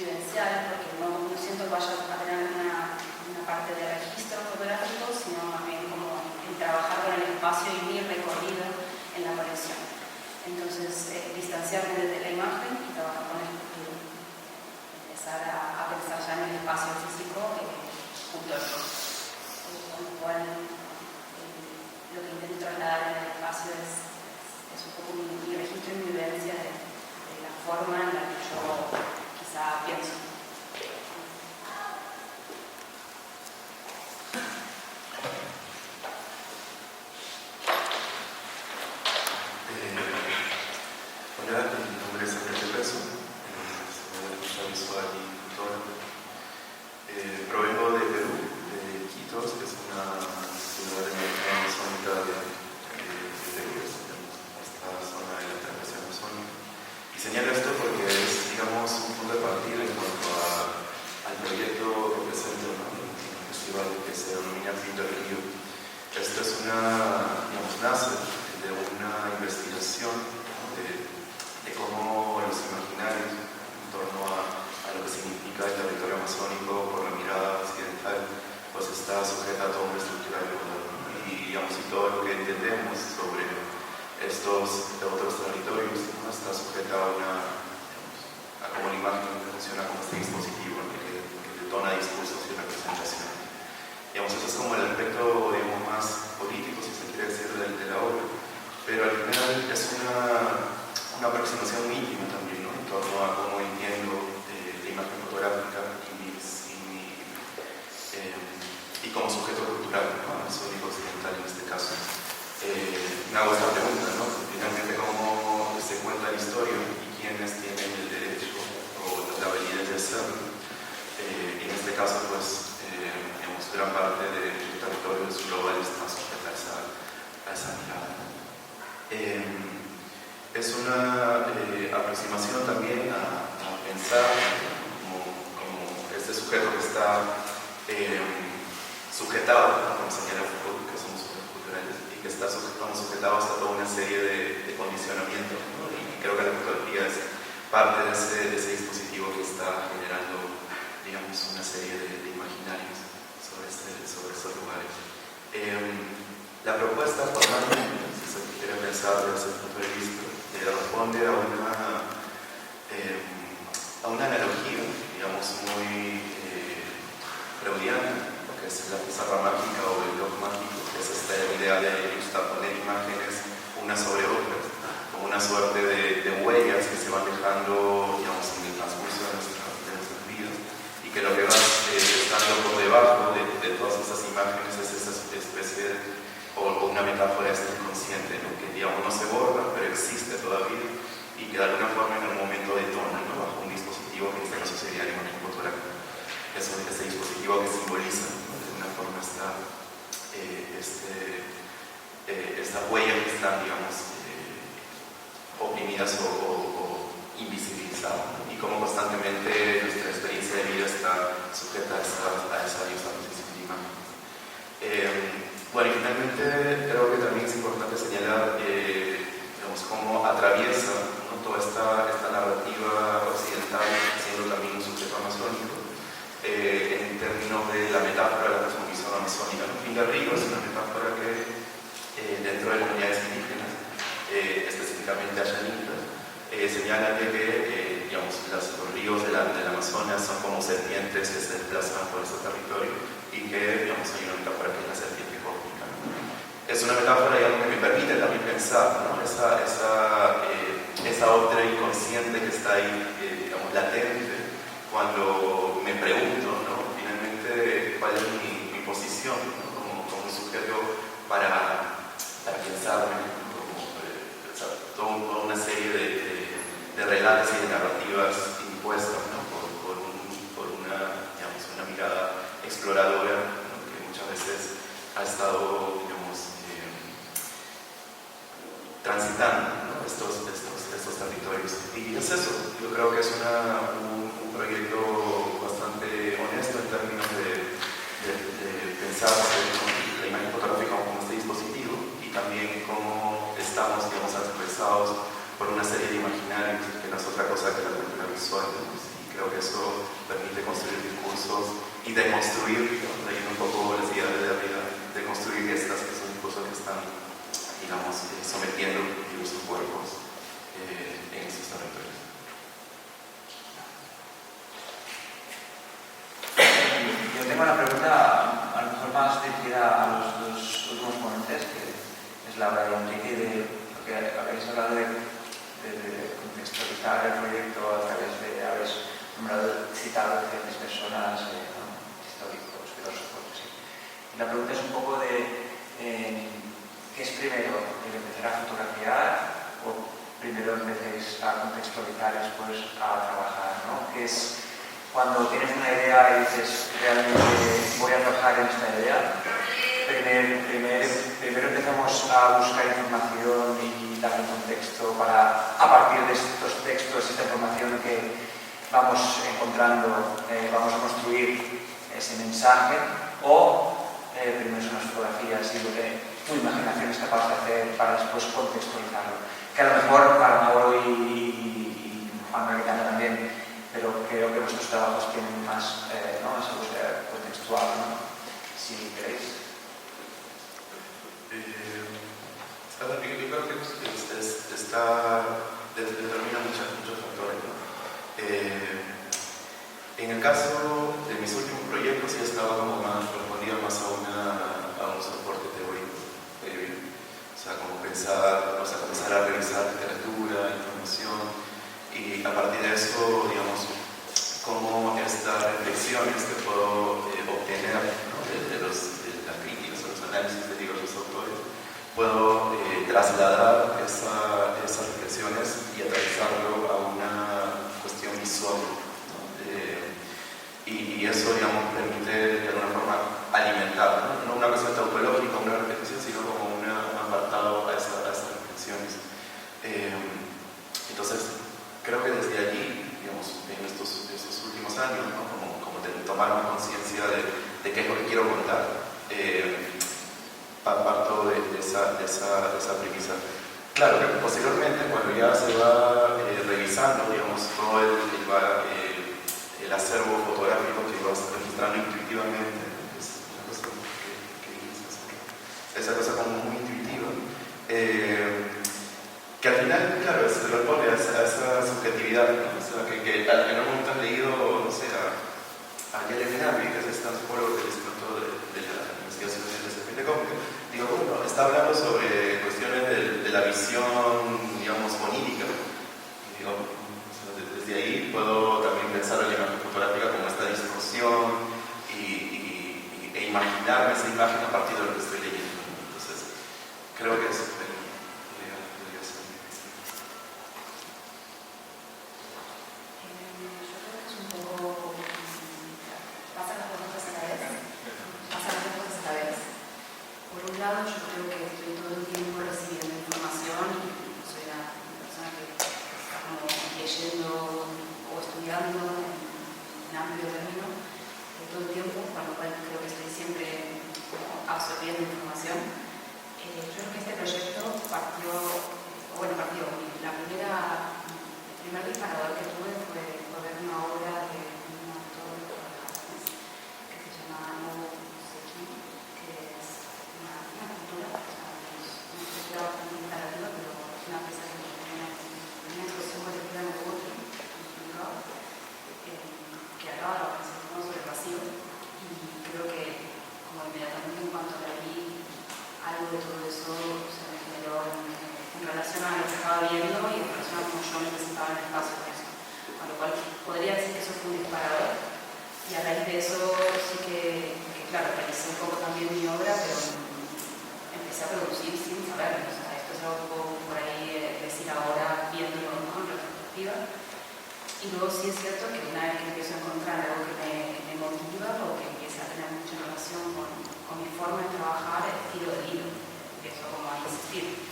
vivencial, porque no siento que vaya a tener una parte de registro fotográfico, sino más bien como en trabajar con el espacio y mi recorrido en la colección. Entonces, distanciarme desde la imagen y trabajar con el futuro. Empezar a pensar ya en el espacio físico junto al otro. Con lo cual, lo que intento trasladar en el espacio es un poco mi registro y mi vivencia de la forma en la que yo quizá pienso. Hola, mi nombre es Enrique Peso, soy artista visual y fotógrafo. Provengo de Perú, de Iquitos, que es una ciudad de la amazónica de Perú, esta zona de la travesía amazónica. Y señalo esto porque es, digamos, un punto de partida en cuanto al proyecto que presento, ¿no? En el festival que se denomina Fin del Río. Esto es nace de una investigación de cómo los imaginarios en torno a lo que significa el territorio amazónico por la mirada occidental, pues está sujeta a toda una estructura de poder, ¿no? Y todo lo que entendemos sobre estos otros territorios, ¿no? Está sujeta a cómo la imagen funciona como este dispositivo, ¿no? que detona discursos y representación. Eso es como el aspecto más político, si se quiere decir, de la obra, pero al final es una aproximación muy íntima también, ¿no? En torno a cómo entiendo la imagen fotográfica y como sujeto cultural, ¿no? Amazónico occidental en este caso. Me hago esta pregunta, ¿no? Finalmente, ¿cómo se cuenta la historia y quiénes tienen el derecho o la validez de hacerlo? En este caso, pues, gran parte del territorio global está sujeta a esa mirada. Es una aproximación también a pensar como este sujeto que está sujetado, como señala Foucault, que somos sujetos culturales, y que estamos sujetados a toda una serie de condicionamientos, ¿no? Y creo que la fotografía es parte de ese dispositivo que está generando, digamos, una serie de imaginarios sobre estos lugares. La propuesta formalmente, si se quiere pensar desde ese punto de vista, responde a una analogía, digamos, muy freudiana, lo que es la pizarra mágica o el blog mágico, que es esta idea de poner imágenes unas sobre otras, como una suerte de huellas que se van dejando, digamos, en el transcurso de nuestras vidas, y que lo que va estando por debajo de todas esas imágenes es esa especie o una metáfora de este inconsciente, ¿no? Que, digamos, no se borra, pero existe todavía y que de alguna forma en algún momento detona, ¿no? Bajo un dispositivo que en este caso sería la imagen fotográfica. Es ese dispositivo que simboliza, ¿no? De alguna forma estas huellas que están, digamos, oprimidas o invisibilizadas, ¿no? Y cómo constantemente nuestra experiencia de vida está sujeta a esa posición de imagen. Bueno, y finalmente creo que también es importante señalar digamos, cómo atraviesa, ¿no? Toda esta narrativa occidental, siendo también un sujeto amazónico, en términos de la metáfora de la cosmovisión amazónica, ¿no? Fin del Río es una metáfora que dentro de comunidades indígenas, específicamente allanitas, señala que digamos, los ríos del Amazonas son como serpientes que se desplazan por ese territorio y que, digamos, hay una metáfora que es la serpiente cósmica, ¿no? Es una metáfora, digamos, que me permite también pensar, ¿no? Esa otra inconsciente que está ahí, digamos, latente relatos y de narrativas impuestas, ¿no? por una, digamos, una mirada exploradora, ¿no? Que muchas veces ha estado, digamos, transitando, ¿no? estos territorios. Y es eso, yo creo que es un proyecto bastante honesto en términos de pensar la imagen fotográfica como este dispositivo y también cómo estamos, digamos, atravesados por una serie de imaginarios que no es otra cosa que la cultura visual, ¿no? Y creo que eso permite construir discursos y deconstruir, digamos, trayendo un poco las ideas de arriba, deconstruir estas que son discursos que están, digamos, sometiendo diversos cuerpos en esos territorios. Yo tengo una pregunta a lo mejor más dirigida a los dos últimos ponentes, que es Laura y Enrique, lo que habéis hablado de contextualizar el proyecto a través de haber citado diferentes personas, históricos, filósofos, así. Y la pregunta es un poco de ¿qué es primero? ¿El empezar a fotografiar o primero empecéis a contextualizar y después a trabajar, ¿no? ¿Qué es cuando tienes una idea y dices realmente voy a trabajar en esta idea? Primero empezamos a buscar información y darle un contexto para, a partir de estos textos, esta información que vamos encontrando, vamos a construir ese mensaje, o primero son las fotografías y lo que tu imaginación es capaz de hacer para después contextualizarlo. Que a lo mejor para Mauro y Juan Maritana también, pero creo que vuestros trabajos tienen más esa búsqueda contextual, ¿no? Si queréis. Yo creo que determina muchos factores, ¿no? En el caso de mis últimos proyectos ya estaba como más, respondía más a un soporte teórico previo. O sea, como comenzar a revisar literatura, información, y a partir de eso, digamos, cómo estas reflexiones que puedo obtener, ¿no? de las críticas o los análisis de diversos autores, puedo trasladar esas reflexiones y atravesarlo a una cuestión visual, ¿no? Y eso, digamos, permite de alguna forma alimentar, ¿no? No una cuestión tautológica, una repetición, sino como un apartado a esas reflexiones. Entonces, creo que desde allí, digamos, en estos últimos años, ¿no? como de tomar una conciencia de qué es lo que quiero contar, parto de esa premisa. Claro que posteriormente, cuando ya se va revisando, digamos, todo el acervo fotográfico que vas registrando intuitivamente, es una cosa esa cosa como muy intuitiva, que al final, claro, se responde a esa subjetividad, ¿no? O sea, que en algún momento has leído, no sé, a Yale Menabi, que es este antropólogo del Instituto de la Investigación del Desarrollo Económico. Digo, bueno, está hablando sobre cuestiones de la visión, digamos, onírica. Y digo, desde ahí puedo también pensar en la imagen fotográfica como esta distorsión e imaginarme esa imagen a partir de lo que estoy leyendo. Entonces, creo que eso podría ser. Yo creo que es un poco... pasan las dos cosas a la vez. Por un lado, yo creo que estoy todo el tiempo recibiendo información y soy una persona que está como leyendo o estudiando en amplio término todo el tiempo, con lo cual creo que estoy siempre absorbiendo información. Yo creo que este proyecto partió, el primer disparador que tuve fue ver una obra de un autor japonés que se llama Nobuo Seki, que es una cultura, una cultura bastante imperativa, pero es una pieza que tiene una expresión colectiva en el otro, que hablaba de la organización sobre el vacío, y creo que como inmediatamente en cuanto la vi, algo de todo eso se me generó en relación a lo que estaba viendo y en relación a cómo yo me presentaba en el espacio con eso. Con lo cual podría decir que eso fue un disparador, y a raíz de eso sí que claro, realicé un poco también mi obra, pero empecé a producir sin saberlo. O sea, esto es algo que puedo por ahí decir ahora viéndolo, ¿no? En retrospectiva. Y luego sí es cierto que una vez que empiezo a encontrar algo que me motiva o que empieza a tener mucha relación con mi forma de trabajar, tiro del hilo. Empiezo como a insistir,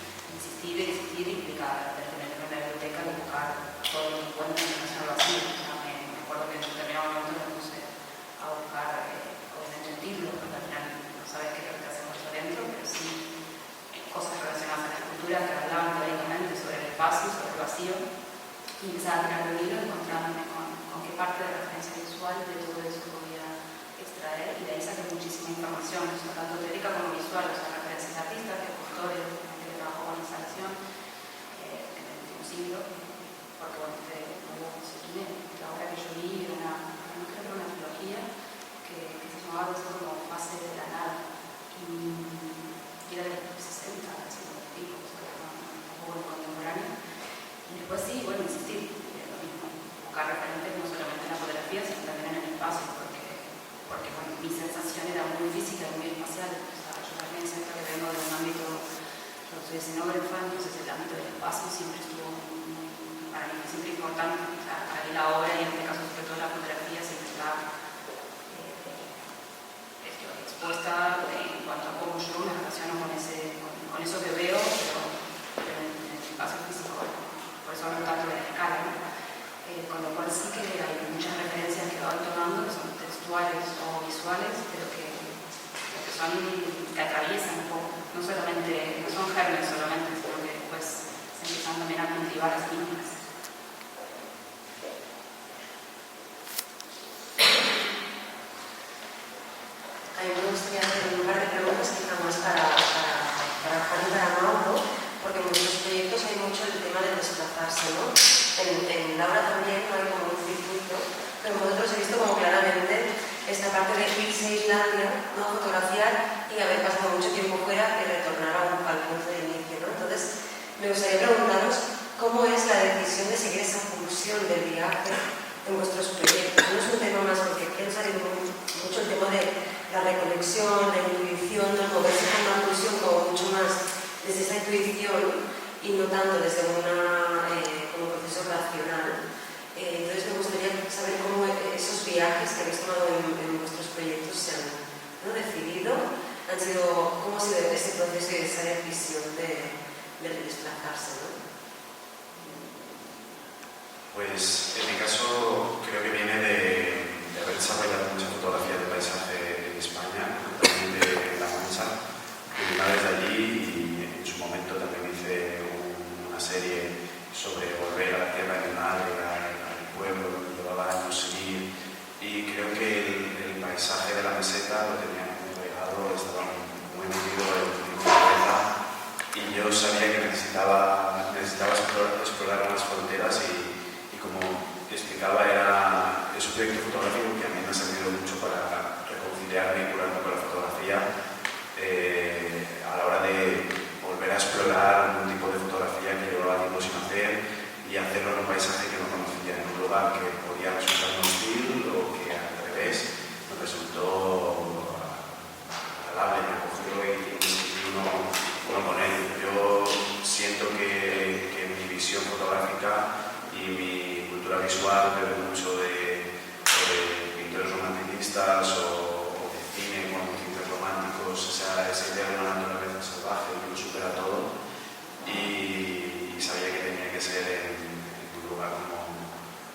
implica tenerme en la biblioteca y buscar todo lo que encuentro en relación al vacío. O sea, me acuerdo que en un determinado momento me puse a buscar, obviamente, el título, porque al final no sabes qué es lo que hacemos por dentro, pero sí cosas relacionadas a la escultura que hablaban teóricamente sobre el espacio, sobre el vacío. Y empezaba a tirar el hilo encontrándome con qué parte de la referencia visual de todo eso podía extraer, y de ahí saqué muchísima información, tanto teórica como visual, o sea, referencias de artistas, de escultores, de gente que trabajó con instalación en el último siglo, porque bueno, no sé quién es, la obra que yo vi era no creo que era una trilogía que se llamaba algo así como Fase de la Nada, y era de los 60, así como tipo, o sea, un poco contemporáneo. Y después sí, bueno, insistir, lo mismo, buscar referentes no solamente en la fotografía, sino también en el espacio, porque bueno, mi sensación era muy física, muy espacial. O sea, yo también siento que vengo de un ámbito, yo soy escenógrafa, entonces el ámbito del espacio siempre estuvo para mí siempre importante. O sea, para mí la obra, y en este caso sobre todo la fotografía, siempre está expuesta en cuanto a cómo yo me relaciono con eso que veo, pero en el espacio físico. Por eso hablo tanto de la escala, ¿no? Con lo cual sí que hay muchas referencias que van tomando, que son textuales o visuales, pero que atraviesan un poco, no son gérmenes solamente, sino que después se empiezan también a cultivar las líneas. A mí me gustaría hacer un par de preguntas, quizá más para Juan y para Mauro, porque en nuestros proyectos hay mucho el tema de desplazarse, ¿no? En Laura también no hay como un circuito, pero vosotros he visto como claramente esta parte de irse a Islandia, ¿no? Fotografiar y haber pasado mucho tiempo fuera y retornar al punto de inicio, ¿no? Entonces, me gustaría preguntaros cómo es la decisión de seguir esa pulsión del viaje en vuestros proyectos. No es un tema más, porque aquí han salido mucho el tema de la reconexión, la intuición, el moverse con una pulsión como mucho más desde esa intuición y no tanto desde como proceso racional. Entonces me gustaría saber cómo esos viajes que habéis tomado en vuestros proyectos se han decidido, cómo ha sido ese proceso y esa decisión de desplazarse, ¿no? Pues en mi caso creo que viene de haber desarrollado mucha fotografía de paisaje en España, también de La Mancha, una vez allí, y en su momento también hice una serie sobre volver a la tierra de mi madre, al pueblo donde llevaba años sin ir, y creo que el paisaje de la meseta lo tenía muy pegado, estaba muy metido en mi cabeza, y yo sabía que necesitaba explorar más fronteras, y como explicaba, es un proyecto fotográfico que a mí me ha servido mucho para reconciliarme y curarme con la fotografía a la hora de volver a explorar algún tipo de fotografía que llevaba tiempo sin hacer y hacerlo en un paisaje que no conocía, en un lugar que podía resultar hostil o que al revés me resultó agradable, me acogió y me sentí uno con él. Yo siento que mi visión fotográfica y mi cultura visual bebe mucho de pintores romanticistas o de cine con tintes románticos, esa idea de una naturaleza salvaje que lo supera todo, y sabía que tenía que ser en un lugar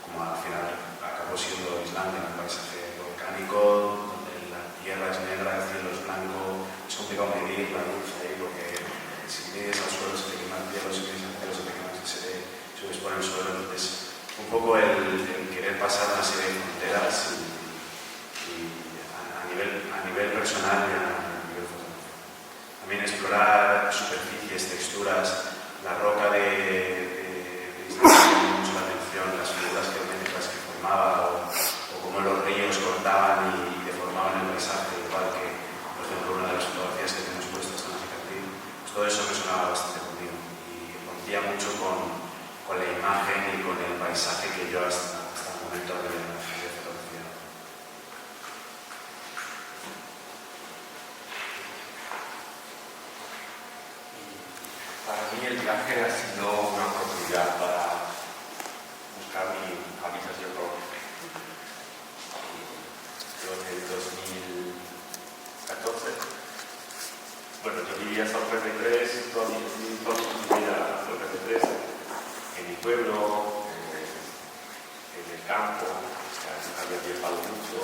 como al final acabó siendo Islandia, un paisaje volcánico donde la tierra es negra, el cielo es blanco, es complicado medir la luz ahí porque si mides al suelo se te quema el cielo, si mides al cielo se te quema, subes por el suelo. Entonces un poco el querer pasar una serie de fronteras y a nivel personal y a nivel fotográfico. También explorar superficies, texturas, la roca de Islandia me llamó mucho la atención, las figuras geométricas que formaba o cómo los ríos cortaban y deformaban el paisaje, igual que, por ejemplo, una de las fotografías que tenemos puestas en la cicatriz. Pues todo eso me sonaba bastante conmigo y rompía mucho con la imagen y con el paisaje que yo hasta el momento había fotografiado. Para mí el viaje ha sido una oportunidad para buscar mi hábitat días al 33, toda mi vida hasta el 33, en mi pueblo, en el campo, había viajado mucho,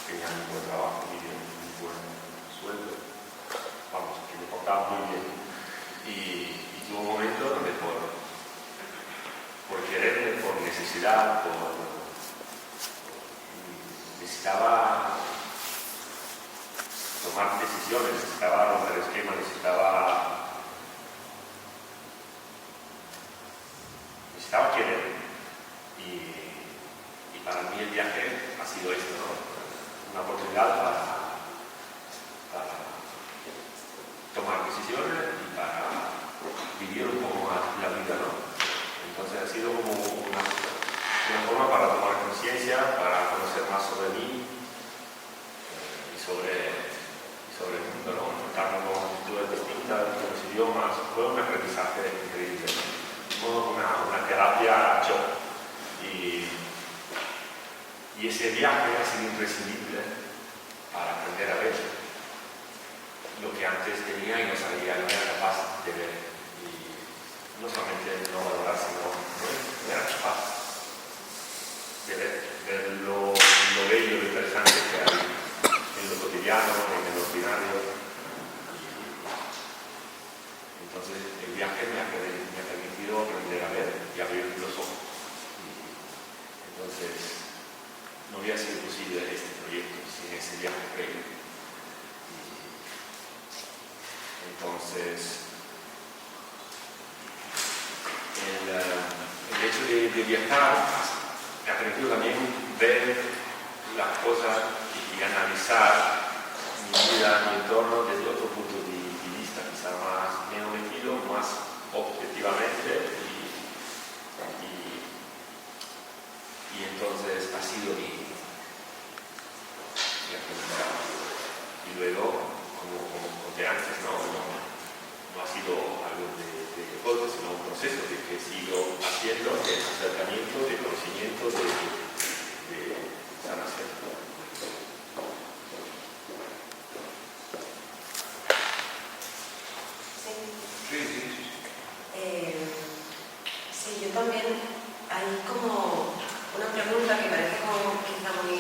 tenía un buen trabajo, un buen sueldo, vamos, que me portaba muy bien. Y tuvo un momento donde por querer, por necesidad, necesitaba tomar decisiones, necesitaba romper esquemas, necesitaba querer. Y para mí el viaje ha sido esto, ¿no? Una oportunidad para tomar decisiones y para vivir un poco más la vida, ¿no? Entonces ha sido como una forma para tomar conciencia, para conocer más sobre mí y sobre el mundo, ¿no? Enfrentarme con culturas distintas, con los idiomas. Fue un aprendizaje increíble, ¿no? Fue una terapia shock. Y ese viaje ha sido imprescindible para aprender a ver lo que antes tenía y no sabía, no era capaz de ver. Y no solamente no valorar, sino no era capaz de ver lo bello, lo interesante que hay en lo cotidiano, en el ordinario. Entonces el viaje me ha permitido aprender a ver y abrir los ojos. Entonces no hubiera sido posible este proyecto sin ese viaje previo. Entonces el hecho de viajar me ha permitido también ver las cosas y analizar mi vida, mi entorno desde otro punto de vista, quizá menos metido, más objetivamente y entonces ha sido mi aprendizaje. Y luego, como conté antes, no ha sido algo de golpe, sino un proceso que sigo haciendo, de acercamiento, de conocimiento, de sanación. Sí, yo también hay como una pregunta que parece como quizá muy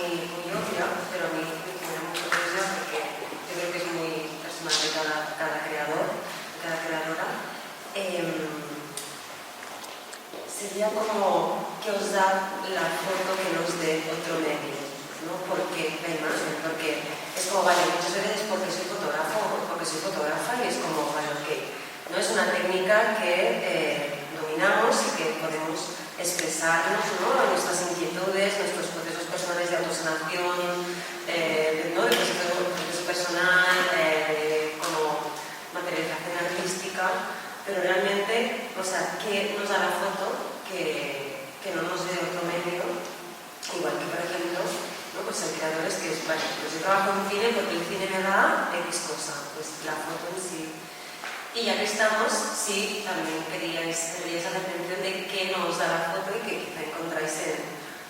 obvia, pero a mí me da mucha curiosidad porque yo creo que es muy personal de cada creador, cada creadora. Sería como que os da la foto que nos dé otro medio, ¿no? Porque la imagen, porque es como, vale, muchas veces porque soy fotógrafo o porque soy fotógrafa y es como, vale, ok, no es una técnica que dominamos y que podemos expresarnos, ¿no? Nuestras inquietudes, nuestros procesos personales de autosanación, ¿no? De proceso personal, como materialización artística, pero realmente, o sea, ¿qué nos da la foto que no nos dé otro medio? Igual que, por ejemplo, ¿no? Pues hay creadores que es, vale, pues yo trabajo en cine porque el cine me da X cosa, pues la foto en sí. Y ya que estamos, sí, también queríais hacer atención de qué nos da la foto y que quizá encontráis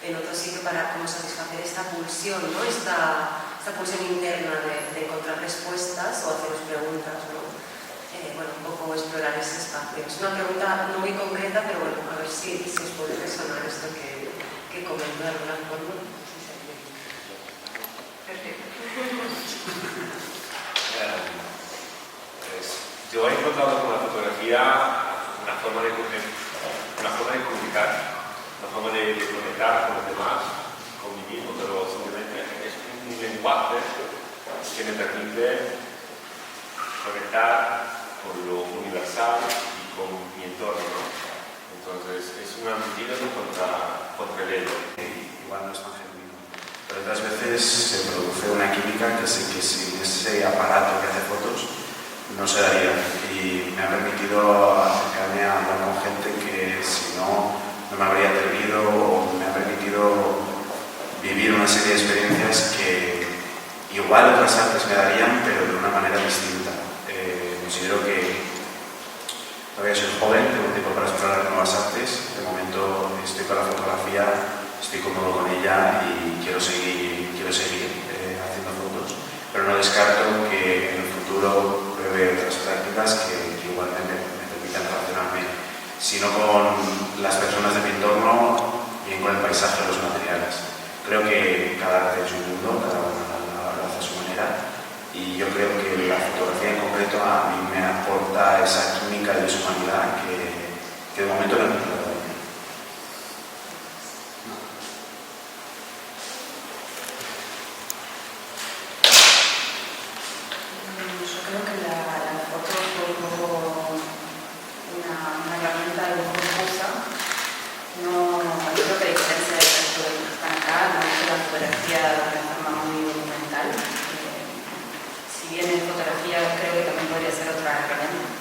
en otro sitio para como satisfacer esta pulsión, ¿no? Esta pulsión interna de encontrar respuestas o haceros preguntas, ¿no? Bueno, un poco explorar ese espacio. Es una pregunta no muy concreta, pero bueno, a ver si os puede resonar esto que comento de alguna forma. Perfecto. Yo he encontrado con la fotografía una forma de comunicar, una forma de conectar con los demás, con mí mismo, pero simplemente es un lenguaje que me permite conectar con lo universal y con mi entorno, ¿no? Entonces es una medida contra el ego. Igual no es tan genuino, pero otras veces se produce una química que sé que sin ese aparato que hace fotos no se daría, y me ha permitido acercarme a hablar con gente que si no me habría atrevido, o me ha permitido vivir una serie de experiencias que igual otras artes me darían, pero de una manera distinta. Considero que todavía soy joven, tengo tiempo para explorar nuevas artes. De momento estoy con la fotografía, estoy cómodo con ella y quiero seguir haciendo fotos, pero no descarto que en el futuro pruebe pruebe otras prácticas que igual me permitan relacionarme, sino con las personas de mi entorno, bien con el paisaje o los materiales. Creo que cada arte es un mundo, cada uno lo hace a su manera, y yo creo que la fotografía en concreto a mí me aporta esa química de visualidad que de momento no he encontrado. Yo creo que la foto fue un poco una herramienta de un confusa. No creo que a diferencia del resto de los que están acá, no uso la fotografía de una forma muy documental. Si bien en fotografía creo que también podría ser otra herramienta.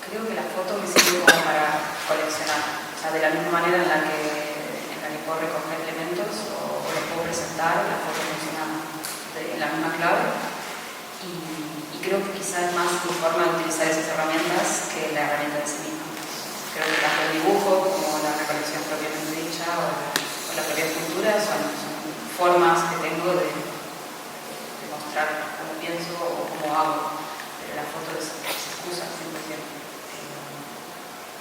Creo que la foto me sirve como para coleccionar. O sea, de la misma manera en la que puedo recoger elementos o los puedo presentar, la foto funciona de la misma clave. Y creo que quizás es más mi forma de utilizar esas herramientas que la herramienta de sí misma. Creo que tanto el dibujo como la recolección propiamente dicha o la propia escultura son formas que tengo de mostrar cómo pienso o cómo hago, pero la foto es excusa 100%.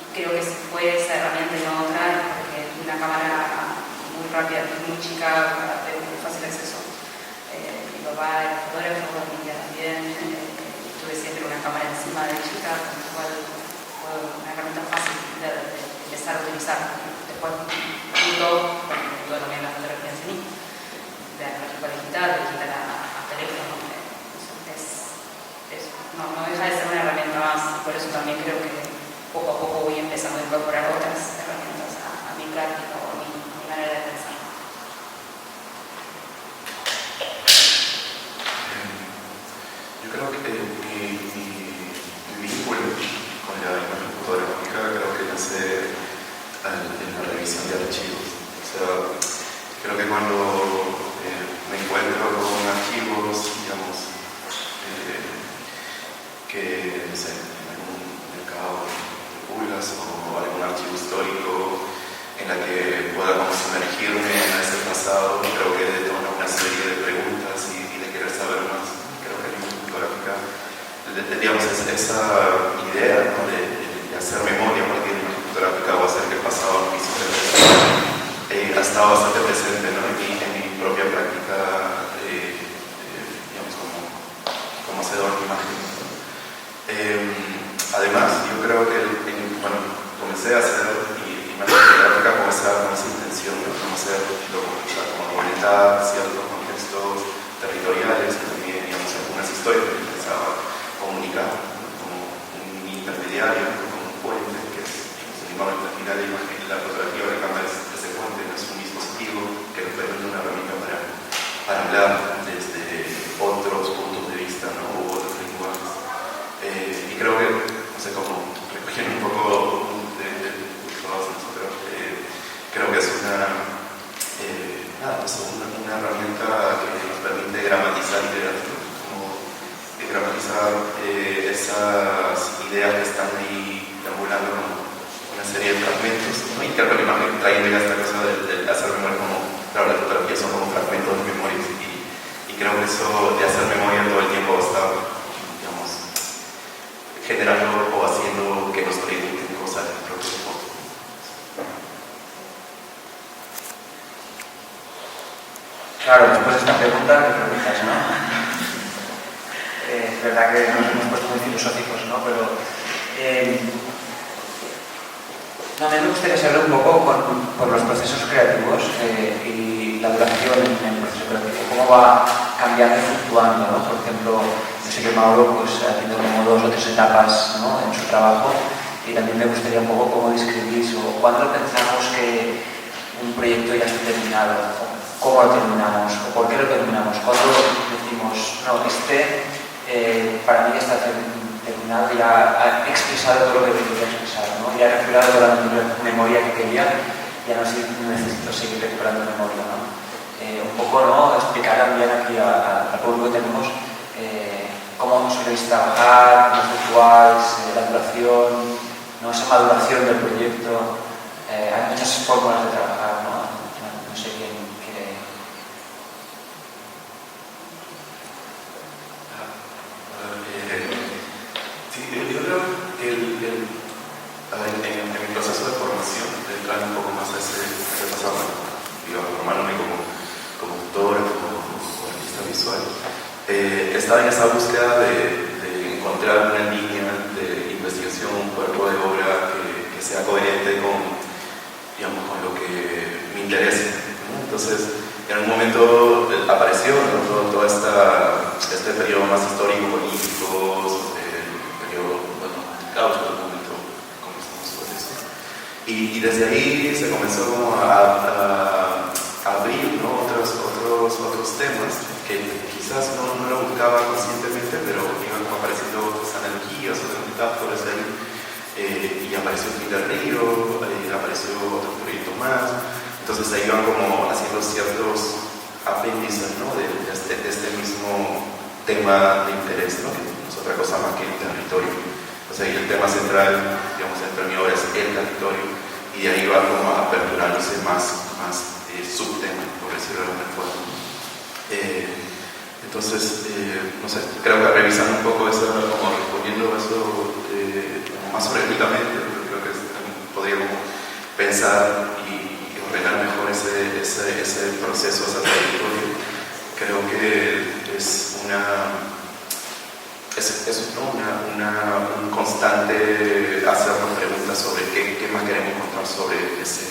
Y creo que si fue esa herramienta y no otra, es porque una cámara muy rápida, muy chica, de muy fácil acceso. Mi papá era fotógrafo, mi tía también, tuve siempre una cámara encima de chica, con lo cual fue una herramienta fácil de empezar a utilizar. Después junto también la fotografía en sí, de analógico a digital, de digital a teléfono. No deja de ser una herramienta más, por eso también creo que poco a poco voy empezando a incorporar otras herramientas a mi práctica o a mi manera de pensar. Yo creo que mi vínculo con la imagen fotográfica creo que nace en la revisión de archivos. O sea, creo que cuando me encuentro con archivos, digamos, que, no sé, en algún mercado de pulgas o algún archivo histórico en la que pueda como sumergirme en ese pasado, creo que detona una serie de preguntas y de querer saber más. Creo que la imagen fotográfica, digamos, esa idea, ¿no?, de hacer memoria a partir de la imagen fotográfica o hacer que el pasado no ha estado bastante presente, ¿no?, en mi propia práctica, digamos, como hacedor de imágenes. Además, yo creo que bueno, comencé a hacer imagen fotográfica con esa intención, ¿no?, conocer como documentar ciertos contextos territoriales, también, digamos, algunas historias que pensaba comunicar, ¿no?, como un intermediario, como un puente, que es, digamos, al final la fotografía o la cámara es ese puente, no es un dispositivo que nos permite una herramienta para hablar desde otros puntos de vista, ¿no?, u otros lenguajes. Y creo que, no sé, como recogiendo un poco de todos nosotros, creo que es una herramienta que nos permite gramatizar ideas, ¿no?, como gramatizar esas ideas que están ahí deambulando como una serie de fragmentos, ¿no? Y creo que la imagen trae esta cosa de hacer memoria, como, claro, las fotografías son como fragmentos de memorias y creo que eso de hacer memoria todo el tiempo está, digamos, generando o haciendo que nos pregunten cosas del propio foto. Claro, después de esta pregunta, ¿qué preguntas, no? Es verdad que nos hemos puesto muy filosóficos, ¿no? Pero no, me gustaría saber un poco por los procesos creativos y la duración en el proceso creativo, cómo va cambiando y fluctuando, ¿no? Por ejemplo, yo sé que Mauro pues, ha tenido como 2 o 3 etapas, ¿no?, en su trabajo, y también me gustaría un poco cómo describís o cuándo pensamos que un proyecto ya está terminado, cómo lo terminamos o por qué lo terminamos, cuándo decimos, no, para mí está terminado, ya ha expresado todo lo que quería expresar, ¿no?, ya ha recuperado toda la memoria que quería, ya no necesito seguir recuperando memoria, ¿no? Un poco, ¿no?, explicar también aquí al público que tenemos cómo soléis trabajar, los rituales, la duración, ¿no?, esa maduración del proyecto. Hay muchas formas de trabajar, ¿no? No sé quién quiere. En mi proceso de formación, de entrar un poco más a ese pasado, digamos, formándome como autor, como artista visual, estaba en esa búsqueda de encontrar una línea de investigación, un cuerpo de obra que sea coherente con, digamos, con lo que me interesa, ¿no? Entonces, en un momento apareció, ¿no? todo este periodo más histórico, político, periodo, bueno, caos, en un momento conversamos sobre eso. Y desde ahí se comenzó como a abrir, ¿no? otros temas que quizás no lo buscaba conscientemente, pero iban como apareciendo analogías o metáforas ahí. Y apareció el Fin del Río, apareció otro proyecto más. Entonces ahí van como haciendo ciertos apéndices, ¿no? de este mismo tema de interés, ¿no? Que no es otra cosa más que el territorio. O sea, y el tema central, digamos, entre mi obra es el territorio, y de ahí va como aperturándose más subtemas, por decirlo de alguna forma. Entonces, no sé, creo que revisando un poco eso, como respondiendo eso más orgánicamente, creo que podría como pensar y ordenar mejor ese proceso, esa trayectoria. Creo que es un constante hacernos preguntas sobre qué más queremos encontrar sobre ese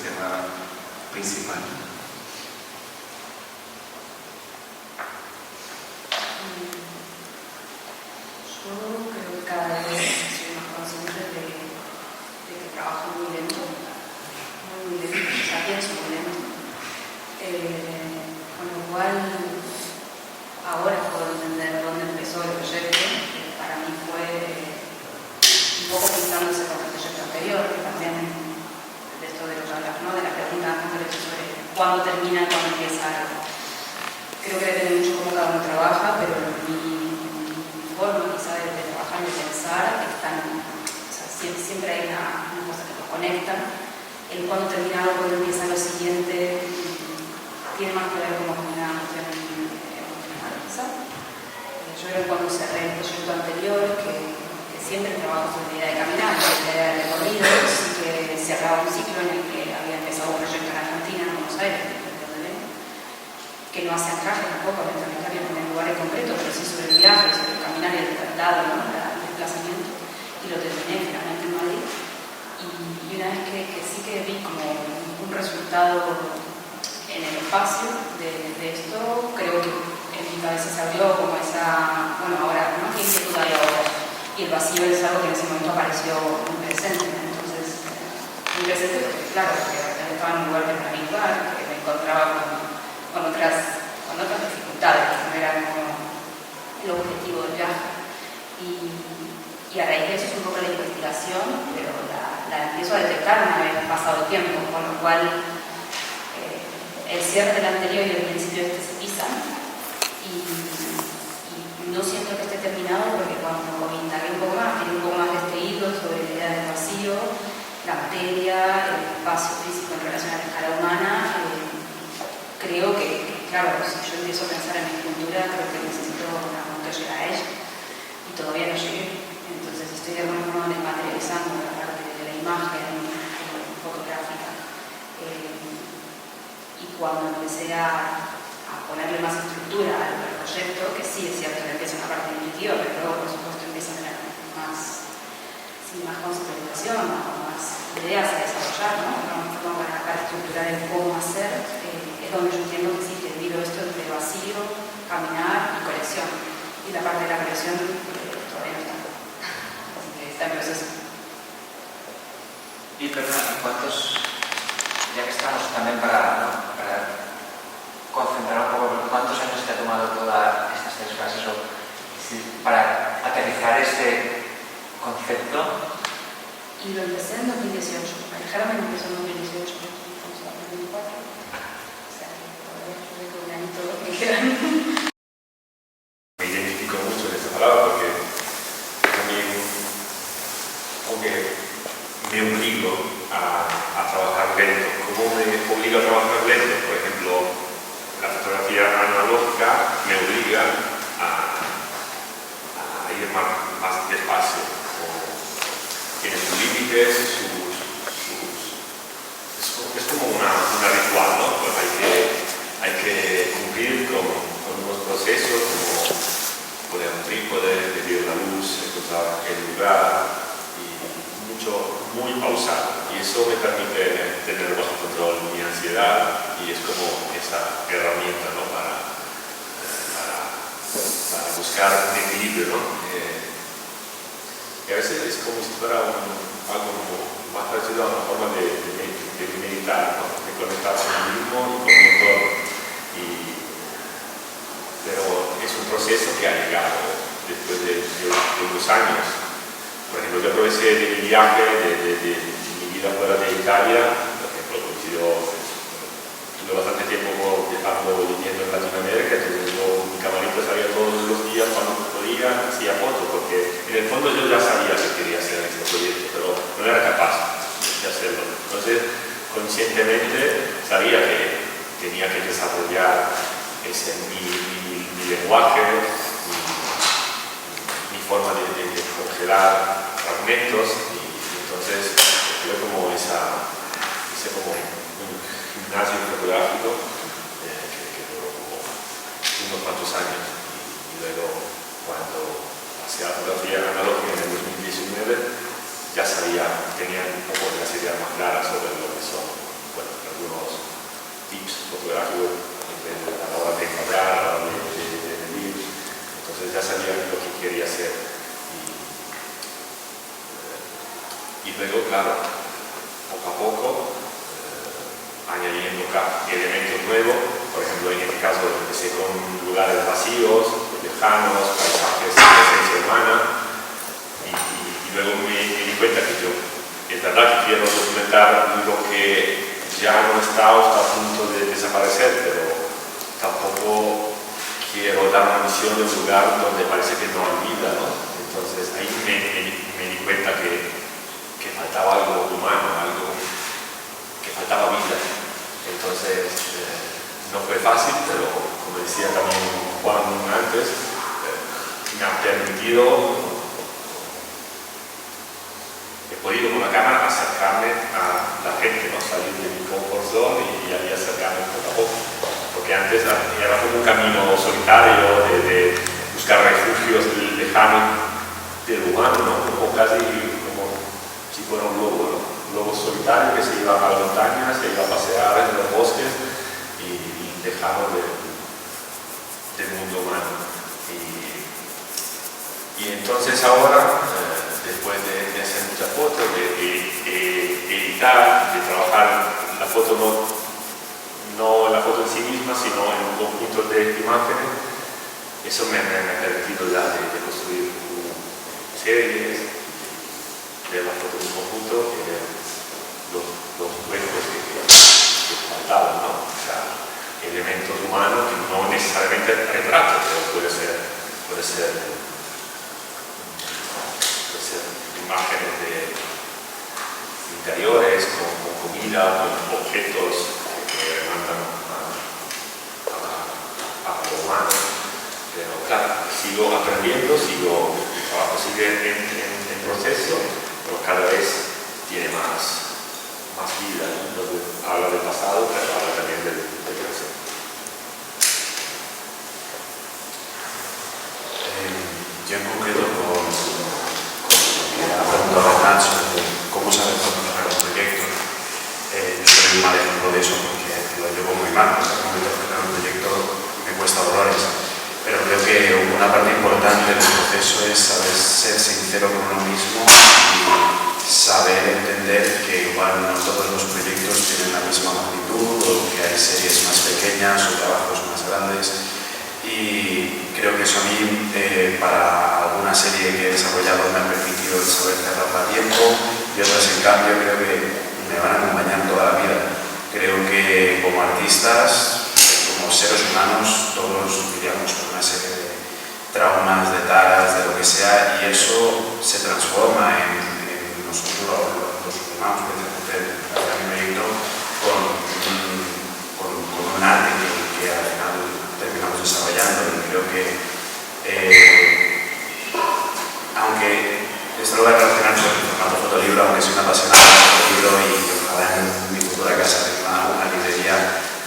tema principal. Yo creo que cada vez soy más consciente de que trabajo muy lento, o sea, pienso muy lento. Con lo cual, ahora puedo entender dónde empezó el proyecto, que para mí fue un poco pintándose con el proyecto anterior, que también de esto de lo que hablas, ¿no? De la pregunta sobre cuándo termina, cuándo empieza algo. Creo que depende mucho cómo cada uno trabaja, pero mi forma quizá de trabajar y de pensar siempre hay una cosa que nos conecta. El cuándo termina algo, cuándo empieza lo siguiente, tiene más que ver como con una cuestión emocional, quizá. Yo creo que cuando cerré el proyecto anterior, que siempre trabajo con la idea de caminar, con la idea de recorridos, y que cerraba un ciclo en el que había empezado un proyecto en Argentina, en Buenos Aires, que no hace anclaje tampoco mentalitario en un lugar en concreto, pero sí sobre el viaje, sobre el caminar y el traslado, ¿no? El desplazamiento, y lo terminé finalmente en Madrid. Y una vez que sí que vi como un resultado en el espacio de esto, creo que en mi cabeza se abrió como esa, bueno, ahora, ¿no? ¿Qué inquietud hay ahora? Y el vacío es algo que en ese momento apareció muy presente. Entonces, muy presente porque, claro, porque estaba en un lugar de planificar, que me encontraba con otras dificultades, que no era como el objetivo del viaje. Y a raíz de eso es un poco la investigación, pero la empiezo a detectar una vez pasado el tiempo, con lo cual el cierre del anterior y el principio de este se pisan, y no siento que esté terminado porque cuando indagué un poco más, tiene un poco más de este hilo sobre la idea del vacío, la materia, el espacio físico en relación a la escala humana. Creo que, claro, si yo empiezo a pensar en mi escultura, creo que necesito una momento llegar a ella, y todavía no llegué. Entonces estoy de alguna forma desmaterializando la parte de la imagen fotográfica. Y cuando empecé a ponerle más estructura al proyecto, que sí es cierto que empieza una parte intuitiva, pero luego, por supuesto, empieza a tener más conceptualización, más ideas a desarrollar, ¿no? Una forma para estructurar el cómo hacer. Es donde yo entiendo que sí, que divido esto entre vacío, caminar y colección. Y la parte de la colección todavía no está. Así que está en proceso. Y perdona, ya que estamos también para concentrar un poco, ¿cuántos años te ha tomado todas estas tres fases para aterrizar este concepto? Y lo empecé en 2018. El Germen empezó en 2018. Estamos en 2024. Me identifico mucho en esa palabra porque también como que me obligo a trabajar lento. ¿Cómo me obligo a trabajar lento? Por ejemplo, la fotografía analógica me obliga a ir más despacio. Tienes un guerra y muy pausado. Y eso me permite tener bajo control mi ansiedad y es como esa herramienta, ¿no? para buscar un equilibrio, ¿no? Y a veces es como si fuera algo más parecido a una forma de meditar, ¿no? De conectarse con uno mismo y con el entorno. Pero es un proceso que ha llegado después de unos años. Por ejemplo, yo aproveché de mi viaje, de mi vida fuera de Italia, por ejemplo, tuve bastante tiempo viviendo en Latinoamérica, entonces mi camarito salía todos los días cuando podía, hacía fotos, porque en el fondo yo ya sabía que quería hacer este proyecto, pero no era capaz de hacerlo. Entonces, conscientemente sabía que tenía que desarrollar mi lenguaje, mi forma de congelar fragmentos, y entonces fue como hice como un gimnasio fotográfico que duró como unos cuantos años, y luego cuando pasé a la fotografía analógica en el 2019 ya tenía un poco de las ideas más claras sobre lo que son, bueno, algunos tips fotográficos a la hora de encuadrar, a la hora de medir. Entonces ya sabía lo que quería hacer. Y luego, claro, poco a poco, añadiendo elementos nuevos. Por ejemplo, en este caso empecé con lugares vacíos, lejanos, paisajes de esencia humana. Y luego me di cuenta que yo, es verdad que quiero documentar lo que ya no está o está a punto de desaparecer, pero tampoco quiero dar una visión de un lugar donde parece que no hay vida, ¿no? Entonces ahí me di cuenta que faltaba algo humano, algo que faltaba vida. Entonces no fue fácil, pero como decía también Juan antes, me ha permitido, he podido con la cámara acercarme a la gente, ¿no? Salir de mi comfort zone y acercarme poco a poco. Porque antes era como un camino solitario de buscar refugios lejanos del humano, ¿no? Como casi como si fuera un lobo, ¿no? Un lobo solitario que se iba a la montaña, se iba a pasear en los bosques y lejano del mundo humano. Y entonces ahora, después de hacer muchas fotos, de editar, de trabajar la foto no la foto en sí misma, sino en un conjunto de imágenes, eso me ha permitido ya de construir series, de la foto en un conjunto, los cuerpos que faltaban, ¿no? O sea, elementos humanos que no necesariamente retratos, pero puede ser imágenes de interiores con comida, con objetos que remontan a lo humano. Pero claro, sigo aprendiendo, el trabajo sigue en proceso, pero cada vez tiene más vida. Entonces habla del pasado, pero habla también del presente. Yo en concreto con la pregunta de Hernán sobre cómo saber fotografiar un proyecto, yo soy un mal ejemplo de eso porque lo llevo muy mal. En el momento de preparar un proyecto me cuesta horrores, pero creo que una parte importante del proceso es saber ser sincero con uno mismo y saber entender que igual no todos los proyectos tienen la misma magnitud, o que hay series más pequeñas o trabajos más grandes. Y creo que eso a mí, para alguna serie que he desarrollado, me ha permitido saber cerrarla a tiempo, y otras, en cambio, creo que me van a acompañar toda la vida. Creo que como artistas, como seres humanos, todos vivíamos con una serie de traumas, de taras, de lo que sea, y eso se transforma en nosotros los humanos, precisamente en mi proyecto, con un arte que al final terminamos desarrollando. Y creo que aunque esto lo voy a relacionar con el formato fotolibro, aunque soy un apasionado del fotolibro y ojalá en mi futura casa tenga una librería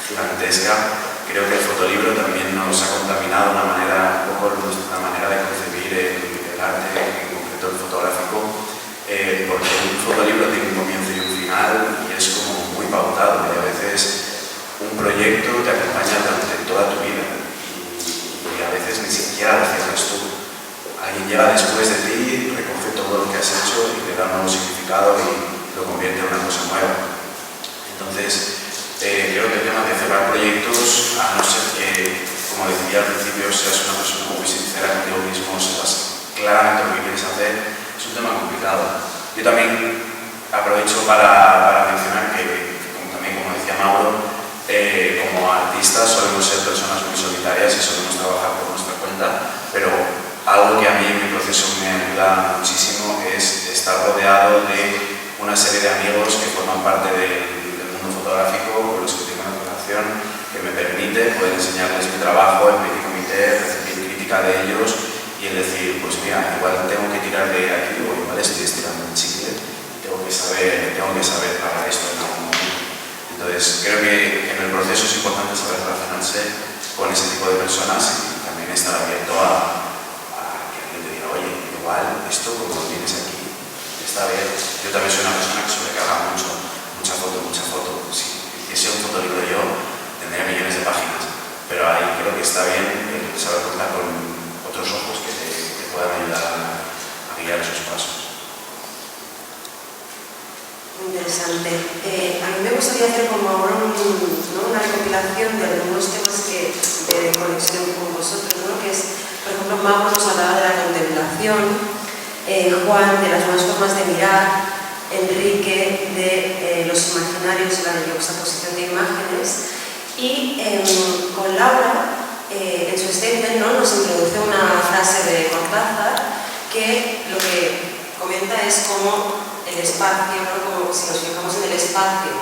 gigantesca, creo que el fotolibro también nos ha contaminado una manera de concebir el arte, en concreto el fotográfico, llega después de ti, recoge todo lo que has hecho y le da un nuevo significado y lo convierte en una cosa nueva. Entonces, creo que el tema de cerrar proyectos, a no ser que, como decía al principio, seas una persona muy sincera contigo mismo, sepas claramente lo que quieres hacer, es un tema complicado. Yo también aprovecho para mencionar que, como decía Mauro, como artistas solemos ser personas muy solitarias y solemos trabajar por nuestra cuenta, pero algo que a mí en mi proceso me ayuda muchísimo es estar rodeado de una serie de amigos que forman parte del mundo fotográfico, con los que tengo una relación que me permite poder enseñarles mi trabajo en petit comité, recibir crítica de ellos y el decir, pues mira, igual tengo que tirar de aquí o igual estoy estirando el chicle y tengo que saber para esto en algún momento. Entonces, creo que en el proceso es importante saber relacionarse con ese tipo de personas y también estar abierto a que alguien te diga, oye, igual esto como lo tienes aquí está bien. Yo también soy una persona que sobrecarga mucha foto. Si hiciese un fotolibro yo, tendría millones de páginas, pero ahí creo que está bien el saber contar con otros ojos que te puedan ayudar a guiar esos pasos. Muy interesante. A mí me gustaría hacer como ahora una recopilación de algunos temas de conexión con vosotros, ¿no? Que es, por ejemplo, Mauro nos hablaba de la contemplación, Juan de las nuevas formas de mirar, Enrique de los imaginarios y la yuxtaposición de imágenes, y con Laura, en su statement, ¿no? Nos introduce una frase de Cortázar que lo que comenta es cómo el espacio, ¿no? Como si nos fijamos en el espacio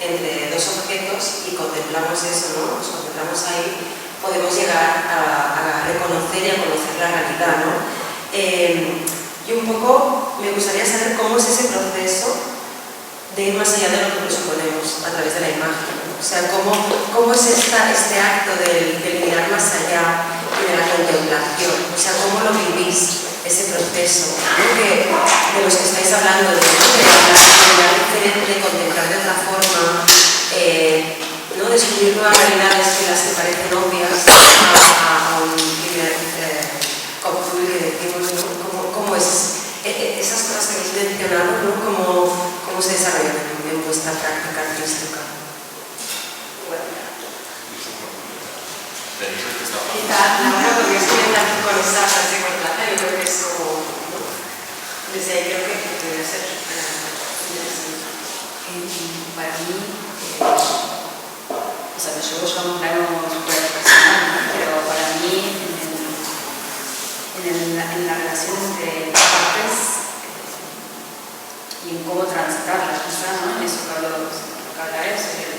entre dos objetos y contemplamos eso, ¿no? Nos concentramos ahí, podemos llegar a reconocer y a conocer la realidad, ¿no? Y un poco me gustaría saber cómo es ese proceso de ir más allá de lo que presuponemos a través de la imagen, ¿no? O sea, cómo es este acto del mirar más allá y de la contemplación, o sea, cómo lo vivís, ese proceso, ¿no? De los que estáis hablando, de mirar diferente, contemplar de otra forma, ¿no? Descubrir nuevas realidades que las que parecen obvias a un primer concluir y decimos, ¿no? ¿Cómo es esas cosas que habéis mencionado, ¿no? ¿Cómo se desarrollan en vuestra práctica artística? Quizá Laura, porque estoy aquí con esa frase con plata, yo creo que es como, ¿no? Desde ahí creo que podría ser interesante. Para mí, o sea, yo a un plano súper personal, ¿no? Pero para mí, en la relación entre las partes y en cómo transitarlas, quizá, ¿no? En eso que habla él, sobre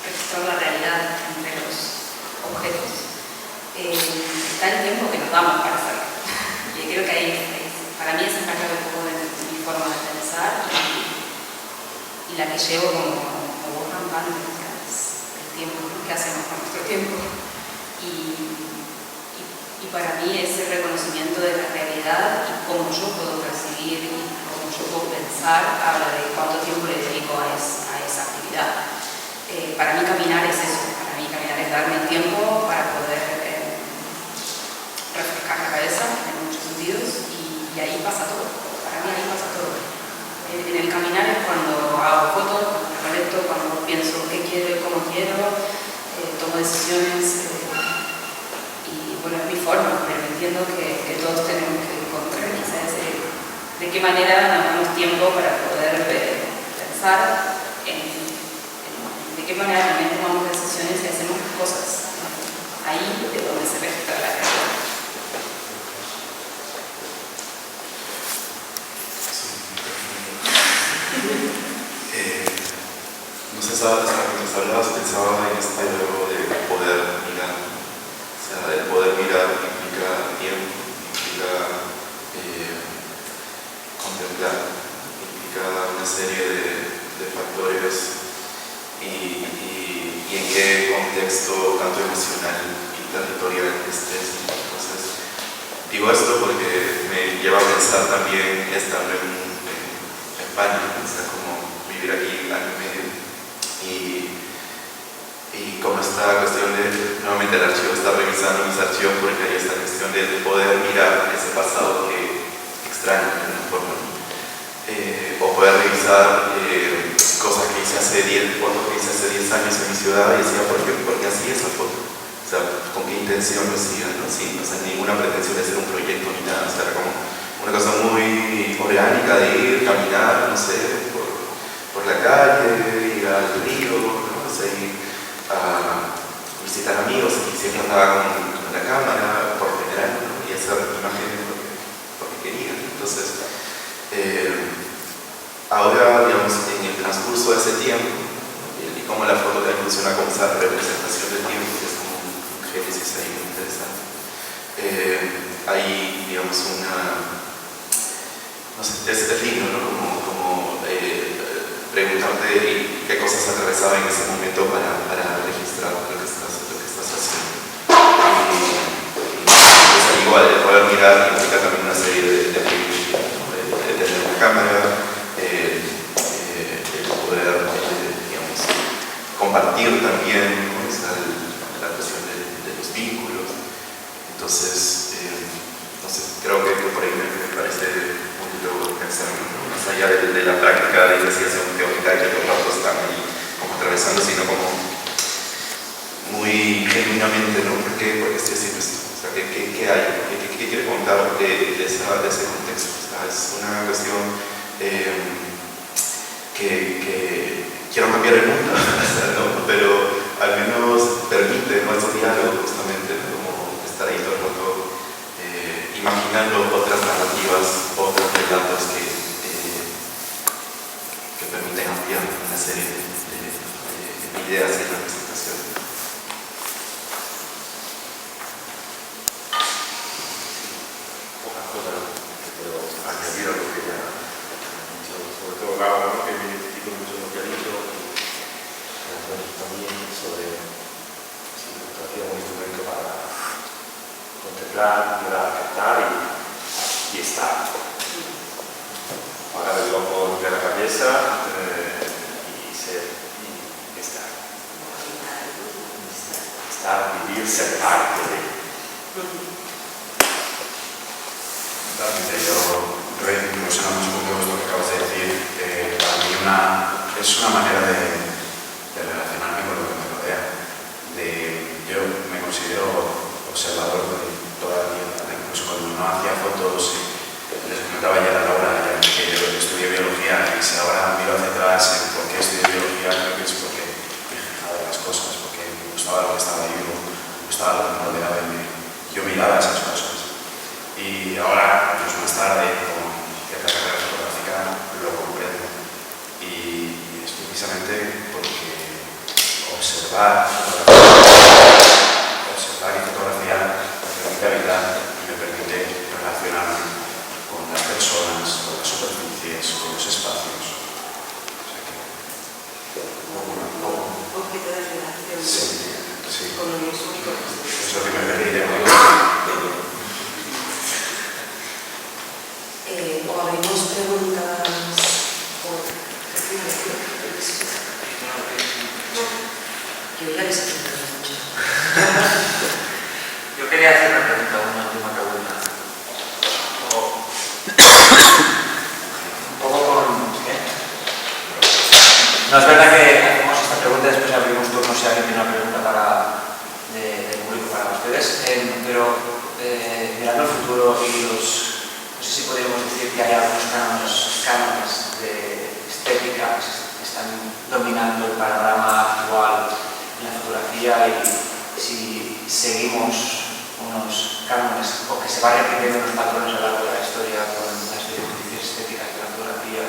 registrar la realidad entre los objetos. Está el tiempo que nos damos para hacerlo. Y creo que ahí, para mí, esa es la clave un poco de mi forma de pensar y la que llevo como voz campante, es el tiempo, ¿no? ¿Qué hacemos con nuestro tiempo? Y para mí ese reconocimiento de la realidad y cómo yo puedo percibir y cómo yo puedo pensar habla de cuánto tiempo le dedico a esa actividad. Para mí caminar es eso, para mí caminar es darme el tiempo para poder refrescar la cabeza en muchos sentidos y ahí pasa todo, para mí ahí pasa todo. En el caminar es cuando hago fotos, cuando me conecto, cuando pienso qué quiero y cómo quiero, tomo decisiones y bueno, es mi forma, pero entiendo que todos tenemos que encontrar quizás de qué manera nos damos tiempo para poder pensar de qué manera también tomamos decisiones y hacemos cosas. Ahí es donde se registra la realidad. No sé, mientras hablabas pensaba en esta idea de poder mirar. O sea, el poder mirar implica tiempo, implica contemplar, implica una serie de factores y en qué contexto tanto emocional y territorial estés. Entonces, digo esto porque me lleva a pensar también estar en España, o sea, como vivir aquí año y medio y como esta cuestión de, nuevamente el archivo está revisando mis archivos porque hay esta cuestión de poder mirar ese pasado que extraño de alguna forma. O poder revisar cosas que hice hace 10, fotos que hice hace 10 años en mi ciudad y decía, ¿por qué hacía esa foto? O sea, ¿con qué intención lo hacía? ¿No? Sin ninguna pretensión de hacer un proyecto ni nada, o sea, era como una cosa muy orgánica de ir, caminar, no sé, por la calle, ir al río, ¿no? O sea, ir a visitar amigos y siempre andaba con la cámara, por general, ¿no? Y hacer imágenes porque quería. Entonces, ahora, digamos, en el transcurso de ese tiempo, y cómo la foto también funciona como esa representación del tiempo, que es como un génesis ahí muy interesante. Hay, digamos, no sé, es lindo, ¿no? Como preguntarte qué cosas atravesaba en ese momento para registrar lo que estás haciendo. Y pues, igual, el poder mirar implica también una serie de privilegios, ¿no? De tener una cámara, el poder, digamos, compartir también, ¿no? La cuestión de los vínculos. Entonces, no sé, creo que por ahí me parece un poquito pensar, ¿no? Más allá de la práctica de investigación teórica que los datos están ahí como atravesando, sino como muy genuinamente, ¿no? ¿Por qué estoy haciendo esto? O sea, ¿qué hay? ¿Qué quiere contar de ese contexto? O sea, es una cuestión que quiero cambiar el mundo, ¿no? Pero al menos permite, ¿no? Estos diálogos justamente, ¿no? Como estar ahí todo el rato imaginando otras narrativas, otros relatos que permiten ampliar una serie de ideas y representaciones. Una cosa que puedo añadir a lo que ya ha dicho, sobre todo Gabo, ¿no? Que me identifico mucho lo que ha dicho, y también sobre si la fotografía es un instrumento para contemplar, mirar, captar y estar. Apagar el ojo de la cabeza y ser y estar. Estar, vivir, ser parte de. Totalmente, yo me emociona mucho con todo esto que acabas de decir. Para mí es una manera de relacionarme con lo que me rodea. Yo me considero observador de toda la vida, incluso cuando no hacía fotos, les comentaba ya a Laura que yo estudié biología y si ahora miro hacia atrás en por qué estudié biología, creo que es porque me fijaba en las cosas, porque me gustaba lo que estaba vivo, me gustaba lo que me rodeaba y yo miraba esas cosas. Y ahora, años más tarde, con cierta carrera fotográfica, lo comprendo. Y es precisamente porque observar y fotografiar me permite habitar y me permite relacionarme con las personas, con las superficies, con los espacios. O sea que, objeto de relación. Sí. Con lo mismo y con esto. Es lo que me permite. O abrimos preguntas por... Yo ya les he preguntado mucho. Yo quería hacer una última pregunta. Un poco con... ¿qué? No, es verdad que hacemos esta pregunta y después abrimos turno si alguien tiene una pregunta del público para ustedes. Pero mirando al futuro y los... No sé si podríamos decir que hay algunos cánones de estética que están dominando el panorama actual en la fotografía y si seguimos unos cánones o que se van repitiendo unos patrones a lo largo de la historia con las directrices estéticas de la fotografía.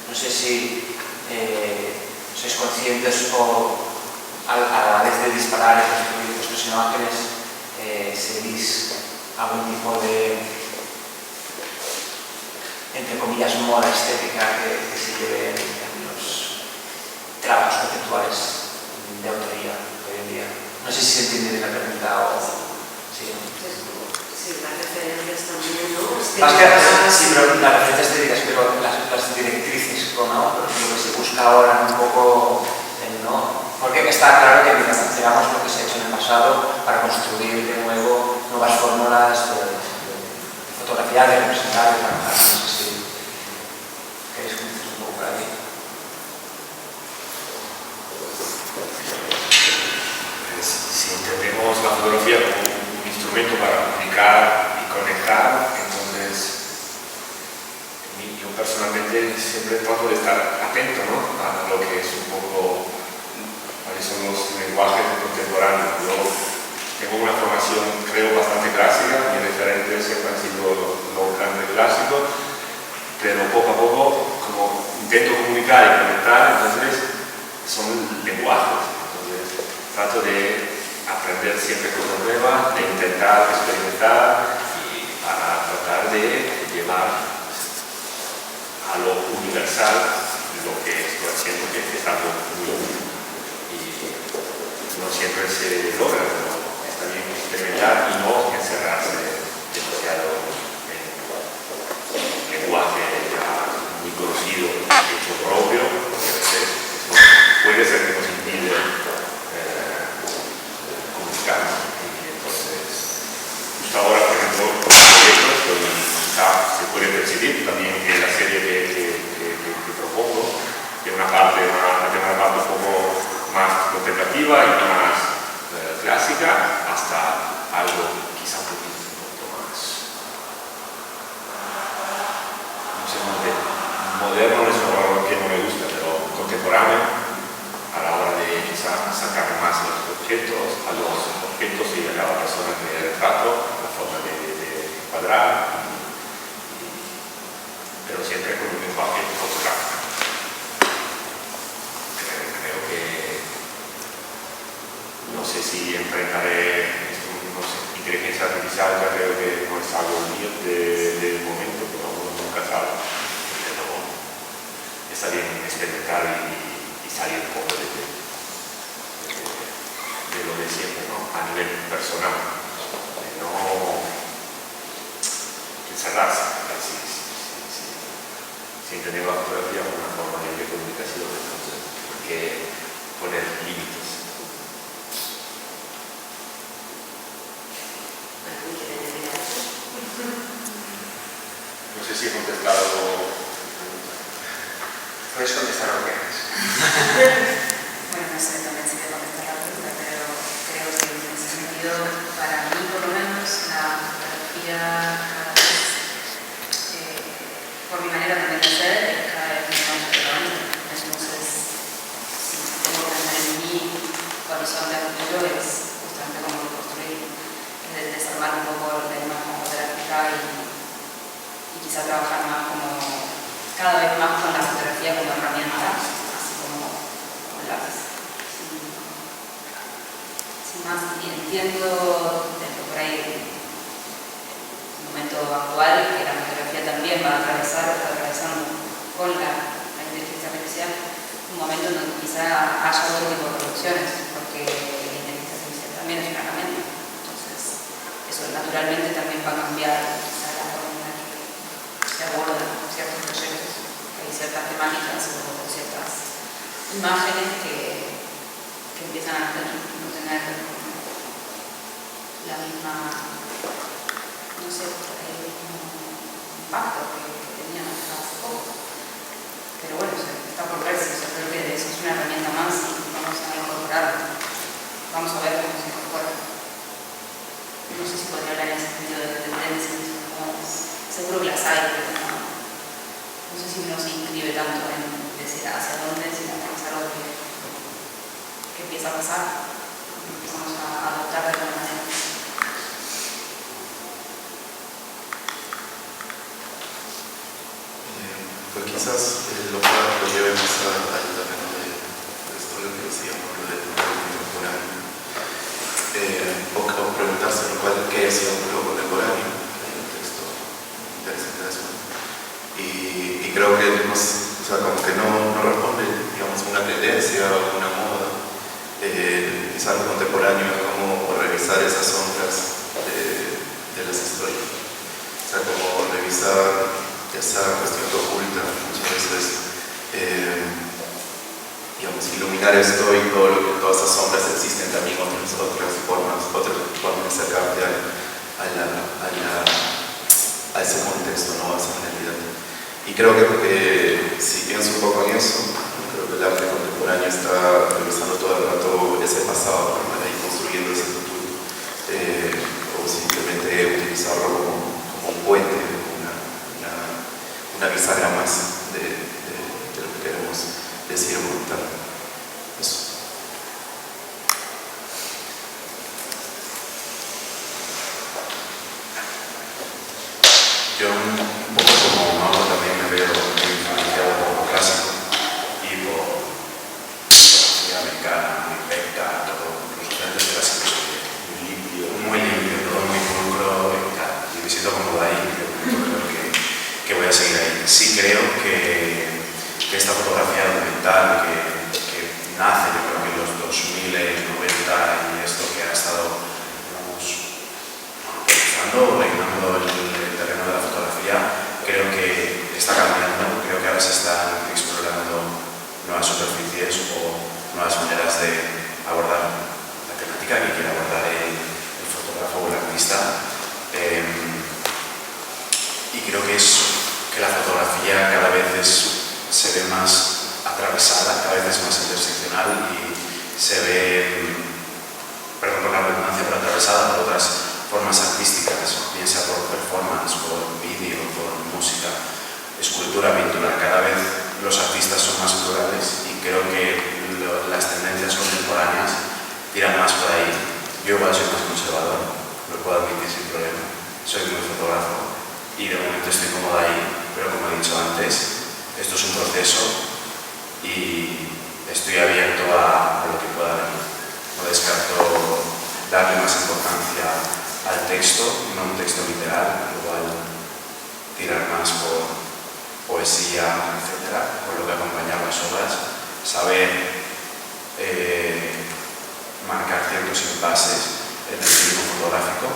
No sé si sois conscientes o a la vez de disparar y construir vuestras imágenes seguís algún tipo de, entre comillas, moda estética que se lleve en los trabajos conceptuales de autoría hoy en día. No sé si se entiende bien la pregunta o... Sí, las referencias también, ¿no? Más que sí, pero las referencias estéticas, pero las directrices, ¿no? Lo que se busca ahora un poco, ¿no? Porque está claro que, digamos, lo que se pasado para construir de nuevo nuevas fórmulas de fotografiar, de representar, de trabajar. No sé si queréis comentar un poco por aquí. Si entendemos la fotografía como un instrumento para comunicar y conectar, entonces yo personalmente siempre trato de estar atento, ¿no?, a lo que es un poco cuáles son los lenguajes contemporáneos. Yo tengo una formación, creo, bastante clásica, mis referentes siempre han sido los grandes clásicos, pero poco a poco, como intento comunicar y conectar, entonces son lenguajes. Entonces trato de aprender siempre cosas nuevas, de intentar experimentar y para tratar de llevar a lo universal lo que estoy haciendo, que es algo muy único. Y no siempre se logra, pero está bien experimentar y no encerrarse demasiado en lenguaje ya muy conocido, hecho propio, porque a veces eso puede ser que nos impide comunicar. Y entonces, justo ahora, por ejemplo, quizá se puede percibir también en la serie que propongo, de una parte un poco más contemplativa y más clásica, hasta algo quizá un poquito más, no sé, moderno es una palabra que no me gusta, pero contemporáneo, a la hora de quizá sacar más a los objetos y a cada persona que retrato, la forma de encuadrar, pero siempre con un lenguaje fotográfico. Creo que no sé si enfrentaré inteligencia artificial, ya creo que no es algo mío del momento, pero uno nunca sabe. Pero está bien experimentar y salir un poco de lo de siempre, ¿no?, a nivel personal, de no encerrarse. Si entender la fotografía como una forma de comunicación, entonces hay que poner límites. No sé si he contestado. Puedes contestar lo que quieras. Bueno, no sé también si voy a contestar la pregunta, pero creo que en ese sentido, para mí por lo menos, la fotografía cada vez, por mi manera también de ser, es cada vez más relevante. Entonces, si tengo que pensar en mi horizonte de futuro, es justamente cómo construir, es desarmar un poco la imagen fotográfica y quizá trabajar más cada vez más con la fotografía como herramienta, así como lápiz. Sin más, entiendo por ahí el momento actual que la fotografía también va a atravesar o está atravesando con la inteligencia artificial un momento en donde quizá haya otro tipo de producciones, porque la inteligencia artificial también es una herramienta. Entonces, eso naturalmente también va a cambiar quizá la forma en la que se abordan ciertos proyectos. Hay ciertas temáticas o ciertas imágenes que empiezan a no tener la misma, no sé, el mismo impacto que tenían hasta hace poco. Pero bueno, está por verse, creo que eso es una herramienta más y vamos a incorporarla. Vamos a ver cómo se incorpora. No sé si podría hablar en ese sentido de tendencias, seguro que las hay, pero no sé si no se inscribe tanto en decir hacia dónde, sino que es algo que empieza a pasar, empezamos a adoptar de alguna manera. Pues quizás lo que lleve más al terreno de esto, lo que decíamos, lo del contemporáneo. O preguntarse qué es lo contemporáneo, hay un texto interesante de eso. Y creo que como que no responde, digamos, una tendencia o una moda. Quizás lo contemporáneo es como revisar esas sombras de las historias. O sea, como revisar esa cuestión que oculta muchas veces, digamos, iluminar esto y todas esas sombras existen también otras formas creo que si pienso un poco en eso, creo que el arte contemporáneo está revisando todo el rato ese pasado para ir construyendo ese futuro, o simplemente utilizarlo como un puente, una bisagra más de lo que queremos decir o contar. Eso. Yo un poco como Mauro también me veo muy influenciado por lo clásico y por la americana, muy recta, todo, los grandes clásicos, muy limpio, todo muy pulcro y tal. Y me siento cómodo ahí, creo que voy a seguir ahí. Sí creo que esta fotografía documental que nace, yo creo que en los 2000, 90 y esto que ha estado, digamos, monopolizando o reinando el terreno de la fotografía, creo que está cambiando, creo que ahora se están explorando nuevas superficies o nuevas maneras de abordar la temática que quiere abordar el fotógrafo o el artista. Y creo que la fotografía cada vez se ve más atravesada, cada vez es más interseccional y se ve, perdón por la redundancia, pero atravesada por otras formas artísticas, piensa por performance, por vídeo, por música, escultura, pintura. Cada vez los artistas son más plurales y creo que las tendencias contemporáneas tiran más por ahí. Yo igual soy más conservador, lo puedo admitir sin problema, soy muy fotógrafo y de momento estoy cómodo ahí, pero como he dicho antes, esto es un proceso y estoy abierto a lo que pueda venir. No descarto darle más importancia al texto, no un texto literal, igual tirar más por poesía, etcétera, por lo que acompañar las obras, saber marcar ciertos impases en el ritmo fotográfico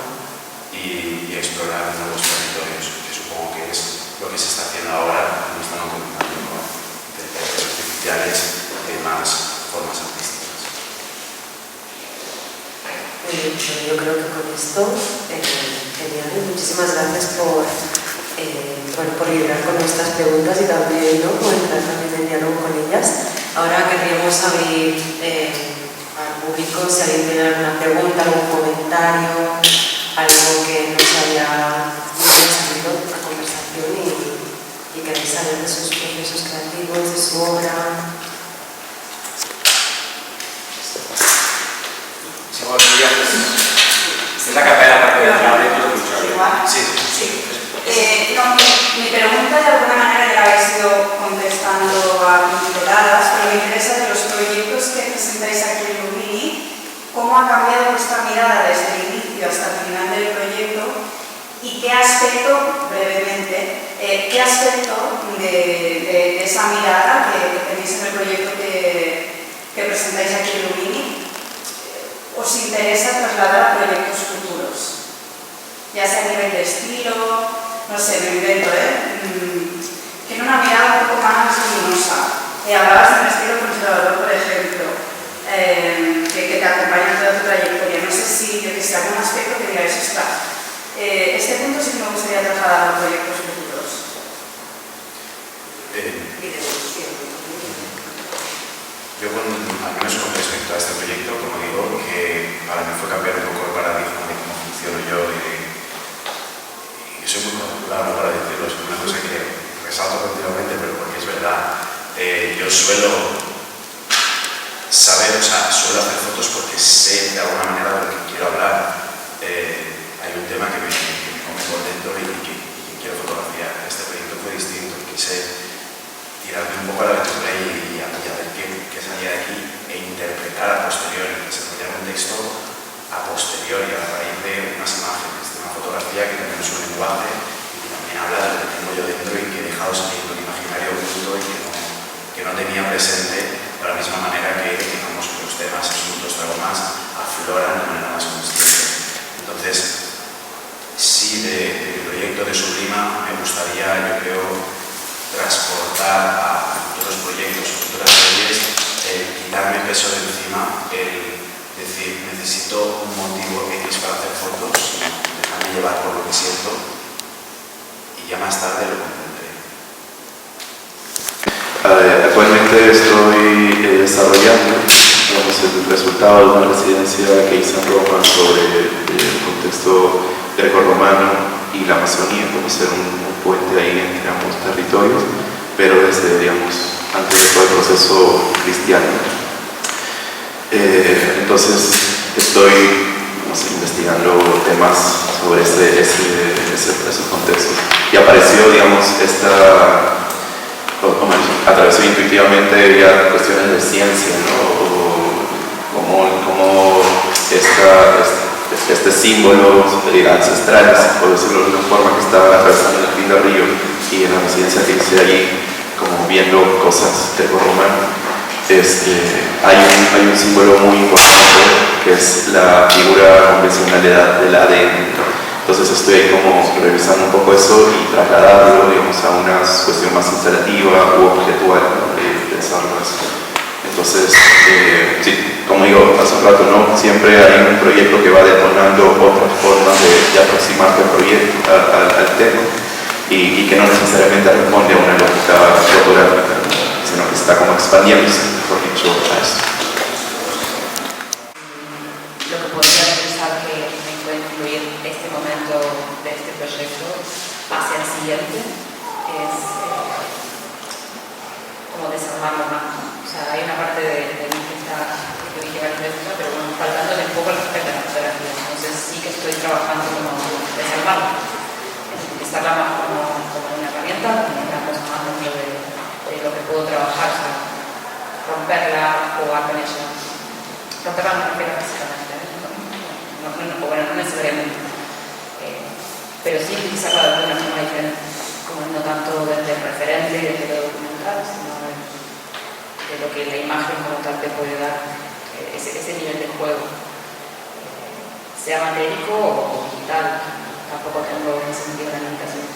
y explorar nuevos territorios, que supongo que es lo que se está haciendo ahora, no estamos contando con inteligencias artificiales de más formas artísticas. Yo creo que con esto, genial, muchísimas gracias por lidiar con estas preguntas y también, ¿no?, por entrar también en diálogo con ellas. Ahora querríamos abrir al público si alguien tiene alguna pregunta, algún comentario, algo que nos haya salido a conversación y queréis saber de sus procesos creativos, de su obra. Sí, buenos días. Es la capella para que Sí. Mi pregunta de alguna manera ya la habéis ido contestando a pinceladas, pero me interesa de los proyectos que presentáis aquí en Lumini, cómo ha cambiado vuestra mirada desde el inicio hasta el final del proyecto y qué aspecto, brevemente, de esa mirada que tenéis en el proyecto que presentáis aquí en Lumini os interesa trasladar a proyectos futuros, ya sea a nivel de estilo, no sé, me invento, tiene una mirada un poco más luminosa. Hablabas de un estilo conservador, por ejemplo, que te acompaña en toda tu trayectoria. No sé si hay algún aspecto que digáis, este punto sí me gustaría trasladar a proyectos futuros. Yo, al menos con respecto a este proyecto, como digo, que para mí fue cambiar un poco el paradigma de cómo funciono yo y soy muy particular, ¿no?, para decirlo, es una cosa que resalto continuamente, pero porque es verdad. Yo suelo saber, suelo hacer fotos porque sé de alguna manera de lo que quiero hablar. Hay un tema que me come por dentro y que quiero fotografiar. Este proyecto fue distinto, quise tirarme un poco a la aventura y a ver qué salía de aquí e interpretar a posteriori, desarrollar un texto a posteriori, a raíz de unas imágenes, de una fotografía que también es un lenguaje y que también habla de lo que tengo yo dentro y que he dejado salir un imaginario oculto y que no tenía presente de la misma manera que, digamos, los temas, asuntos, traumas afloran de manera más consciente. Entonces, sí, del proyecto de Sublima me gustaría, yo creo, transportar a futuros proyectos, futuras series, quitarme peso de encima, decir, necesito un motivo X para hacer fotos, dejarme llevar por lo que siento y ya más tarde lo comprenderé. desarrollando. Digamos, el resultado de una residencia que hice en Roma sobre el contexto grecorromano y la Amazonía, como ser un puente ahí entre ambos territorios, pero desde, digamos, antes de todo el proceso cristiano. Entonces estoy investigando temas sobre esos contextos y apareció, digamos, atravesó intuitivamente ya cuestiones de ciencia, ¿no? Como este símbolo ancestrales, por decirlo de una forma, que estaban atravesando el fin del río y en la residencia que hice allí, como viendo cosas grecorromanas. Hay un símbolo muy importante que es la figura convencionalidad del ADN. Entonces estoy ahí como revisando un poco eso y trasladarlo, digamos, a una cuestión más instalativa u objetual, ¿no? Pensarlo eso. Entonces, sí, como digo hace un rato, ¿no? Siempre hay un proyecto que va detonando otras formas de aproximarte al tema y que no necesariamente responde a una lógica fotográfica, ¿no? Sino que está como expandiéndose, mejor dicho, a eso. Lo que podría pensar que me puede influir este momento de este proyecto hacia el siguiente es como desarmarlo más. O sea, hay una parte de mí que está, que dije varias veces, pero bueno, faltándole un poco el respeto a la fotografía. Entonces sí que estoy trabajando como desarmarlo, utilizarla más como una herramienta, como una cosa más dentro de lo que puedo trabajar, o sea, romperla, jugar con ella. Romperla me refiero físicamente, no necesariamente, pero sí utilizarla de una forma diferente, como no tanto desde el referente y desde lo documental, sino de lo que la imagen como tal te puede dar, ese nivel de juego, sea matérico o digital. Tampoco tengo en ese sentido una limitación.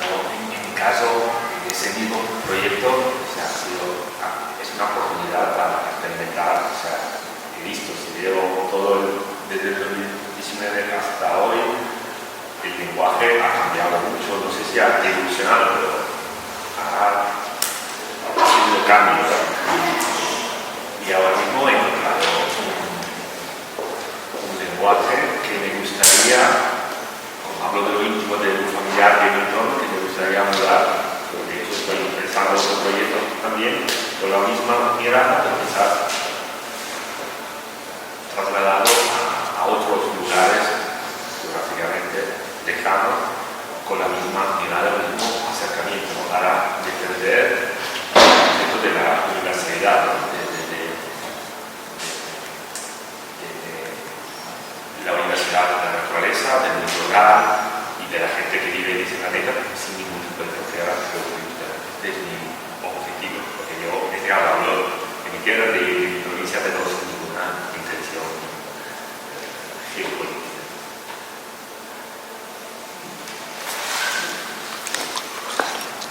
En mi caso, ese mismo proyecto, o sea, es una oportunidad para experimentar. O sea, he visto, si veo todo desde el 2019 hasta hoy, el lenguaje ha cambiado mucho. No sé si ha evolucionado, pero ha habido cambios. Y ahora mismo he encontrado un lenguaje que me gustaría, como hablo de lo íntimo, de lo familiar, de mi entorno, que me gustaría mudar. De hecho, estoy pensando en otro proyecto también, con la misma mirada, de empezar trasladado a otros lugares, geográficamente lejanos, con la misma mirada, el mismo acercamiento, ¿no? Para defender el concepto de la universalidad, ¿no? La universidad de la naturaleza, del lugar y de la gente que vive en ese planeta sin ningún tipo de frontera geopolítica. Es mi objetivo, porque yo hablo de mi tierra, de mi provincia, pero sin ninguna intención geopolítica.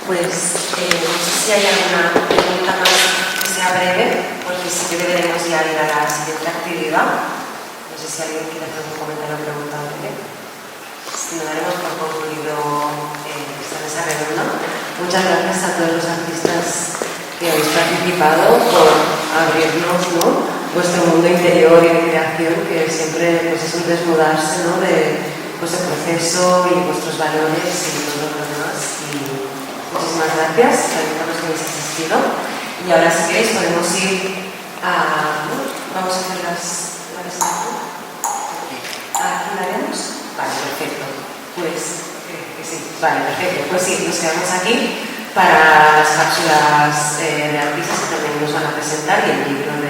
Pues no sé si hay alguna pregunta más que sea breve, porque sí que deberemos ya ir a la siguiente actividad. No sé si alguien quiere hacer un comentario o pregunta. Si no, daremos por concluido esta mesa redonda. Muchas gracias a todos los artistas que habéis participado por abrirnos, ¿no?, vuestro mundo interior y de creación, que siempre pues, es un desnudarse, ¿no?, de vuestro proceso y vuestros valores y todo lo demás. Y muchísimas gracias a todos los que habéis asistido. Y ahora, si queréis, podemos ir a... Vamos a hacer las... ¿Aquí la haremos? Vale, perfecto. Pues, sí, vale, perfecto. Pues sí, nos quedamos aquí para las cápsulas de artistas que también nos van a presentar y el libro de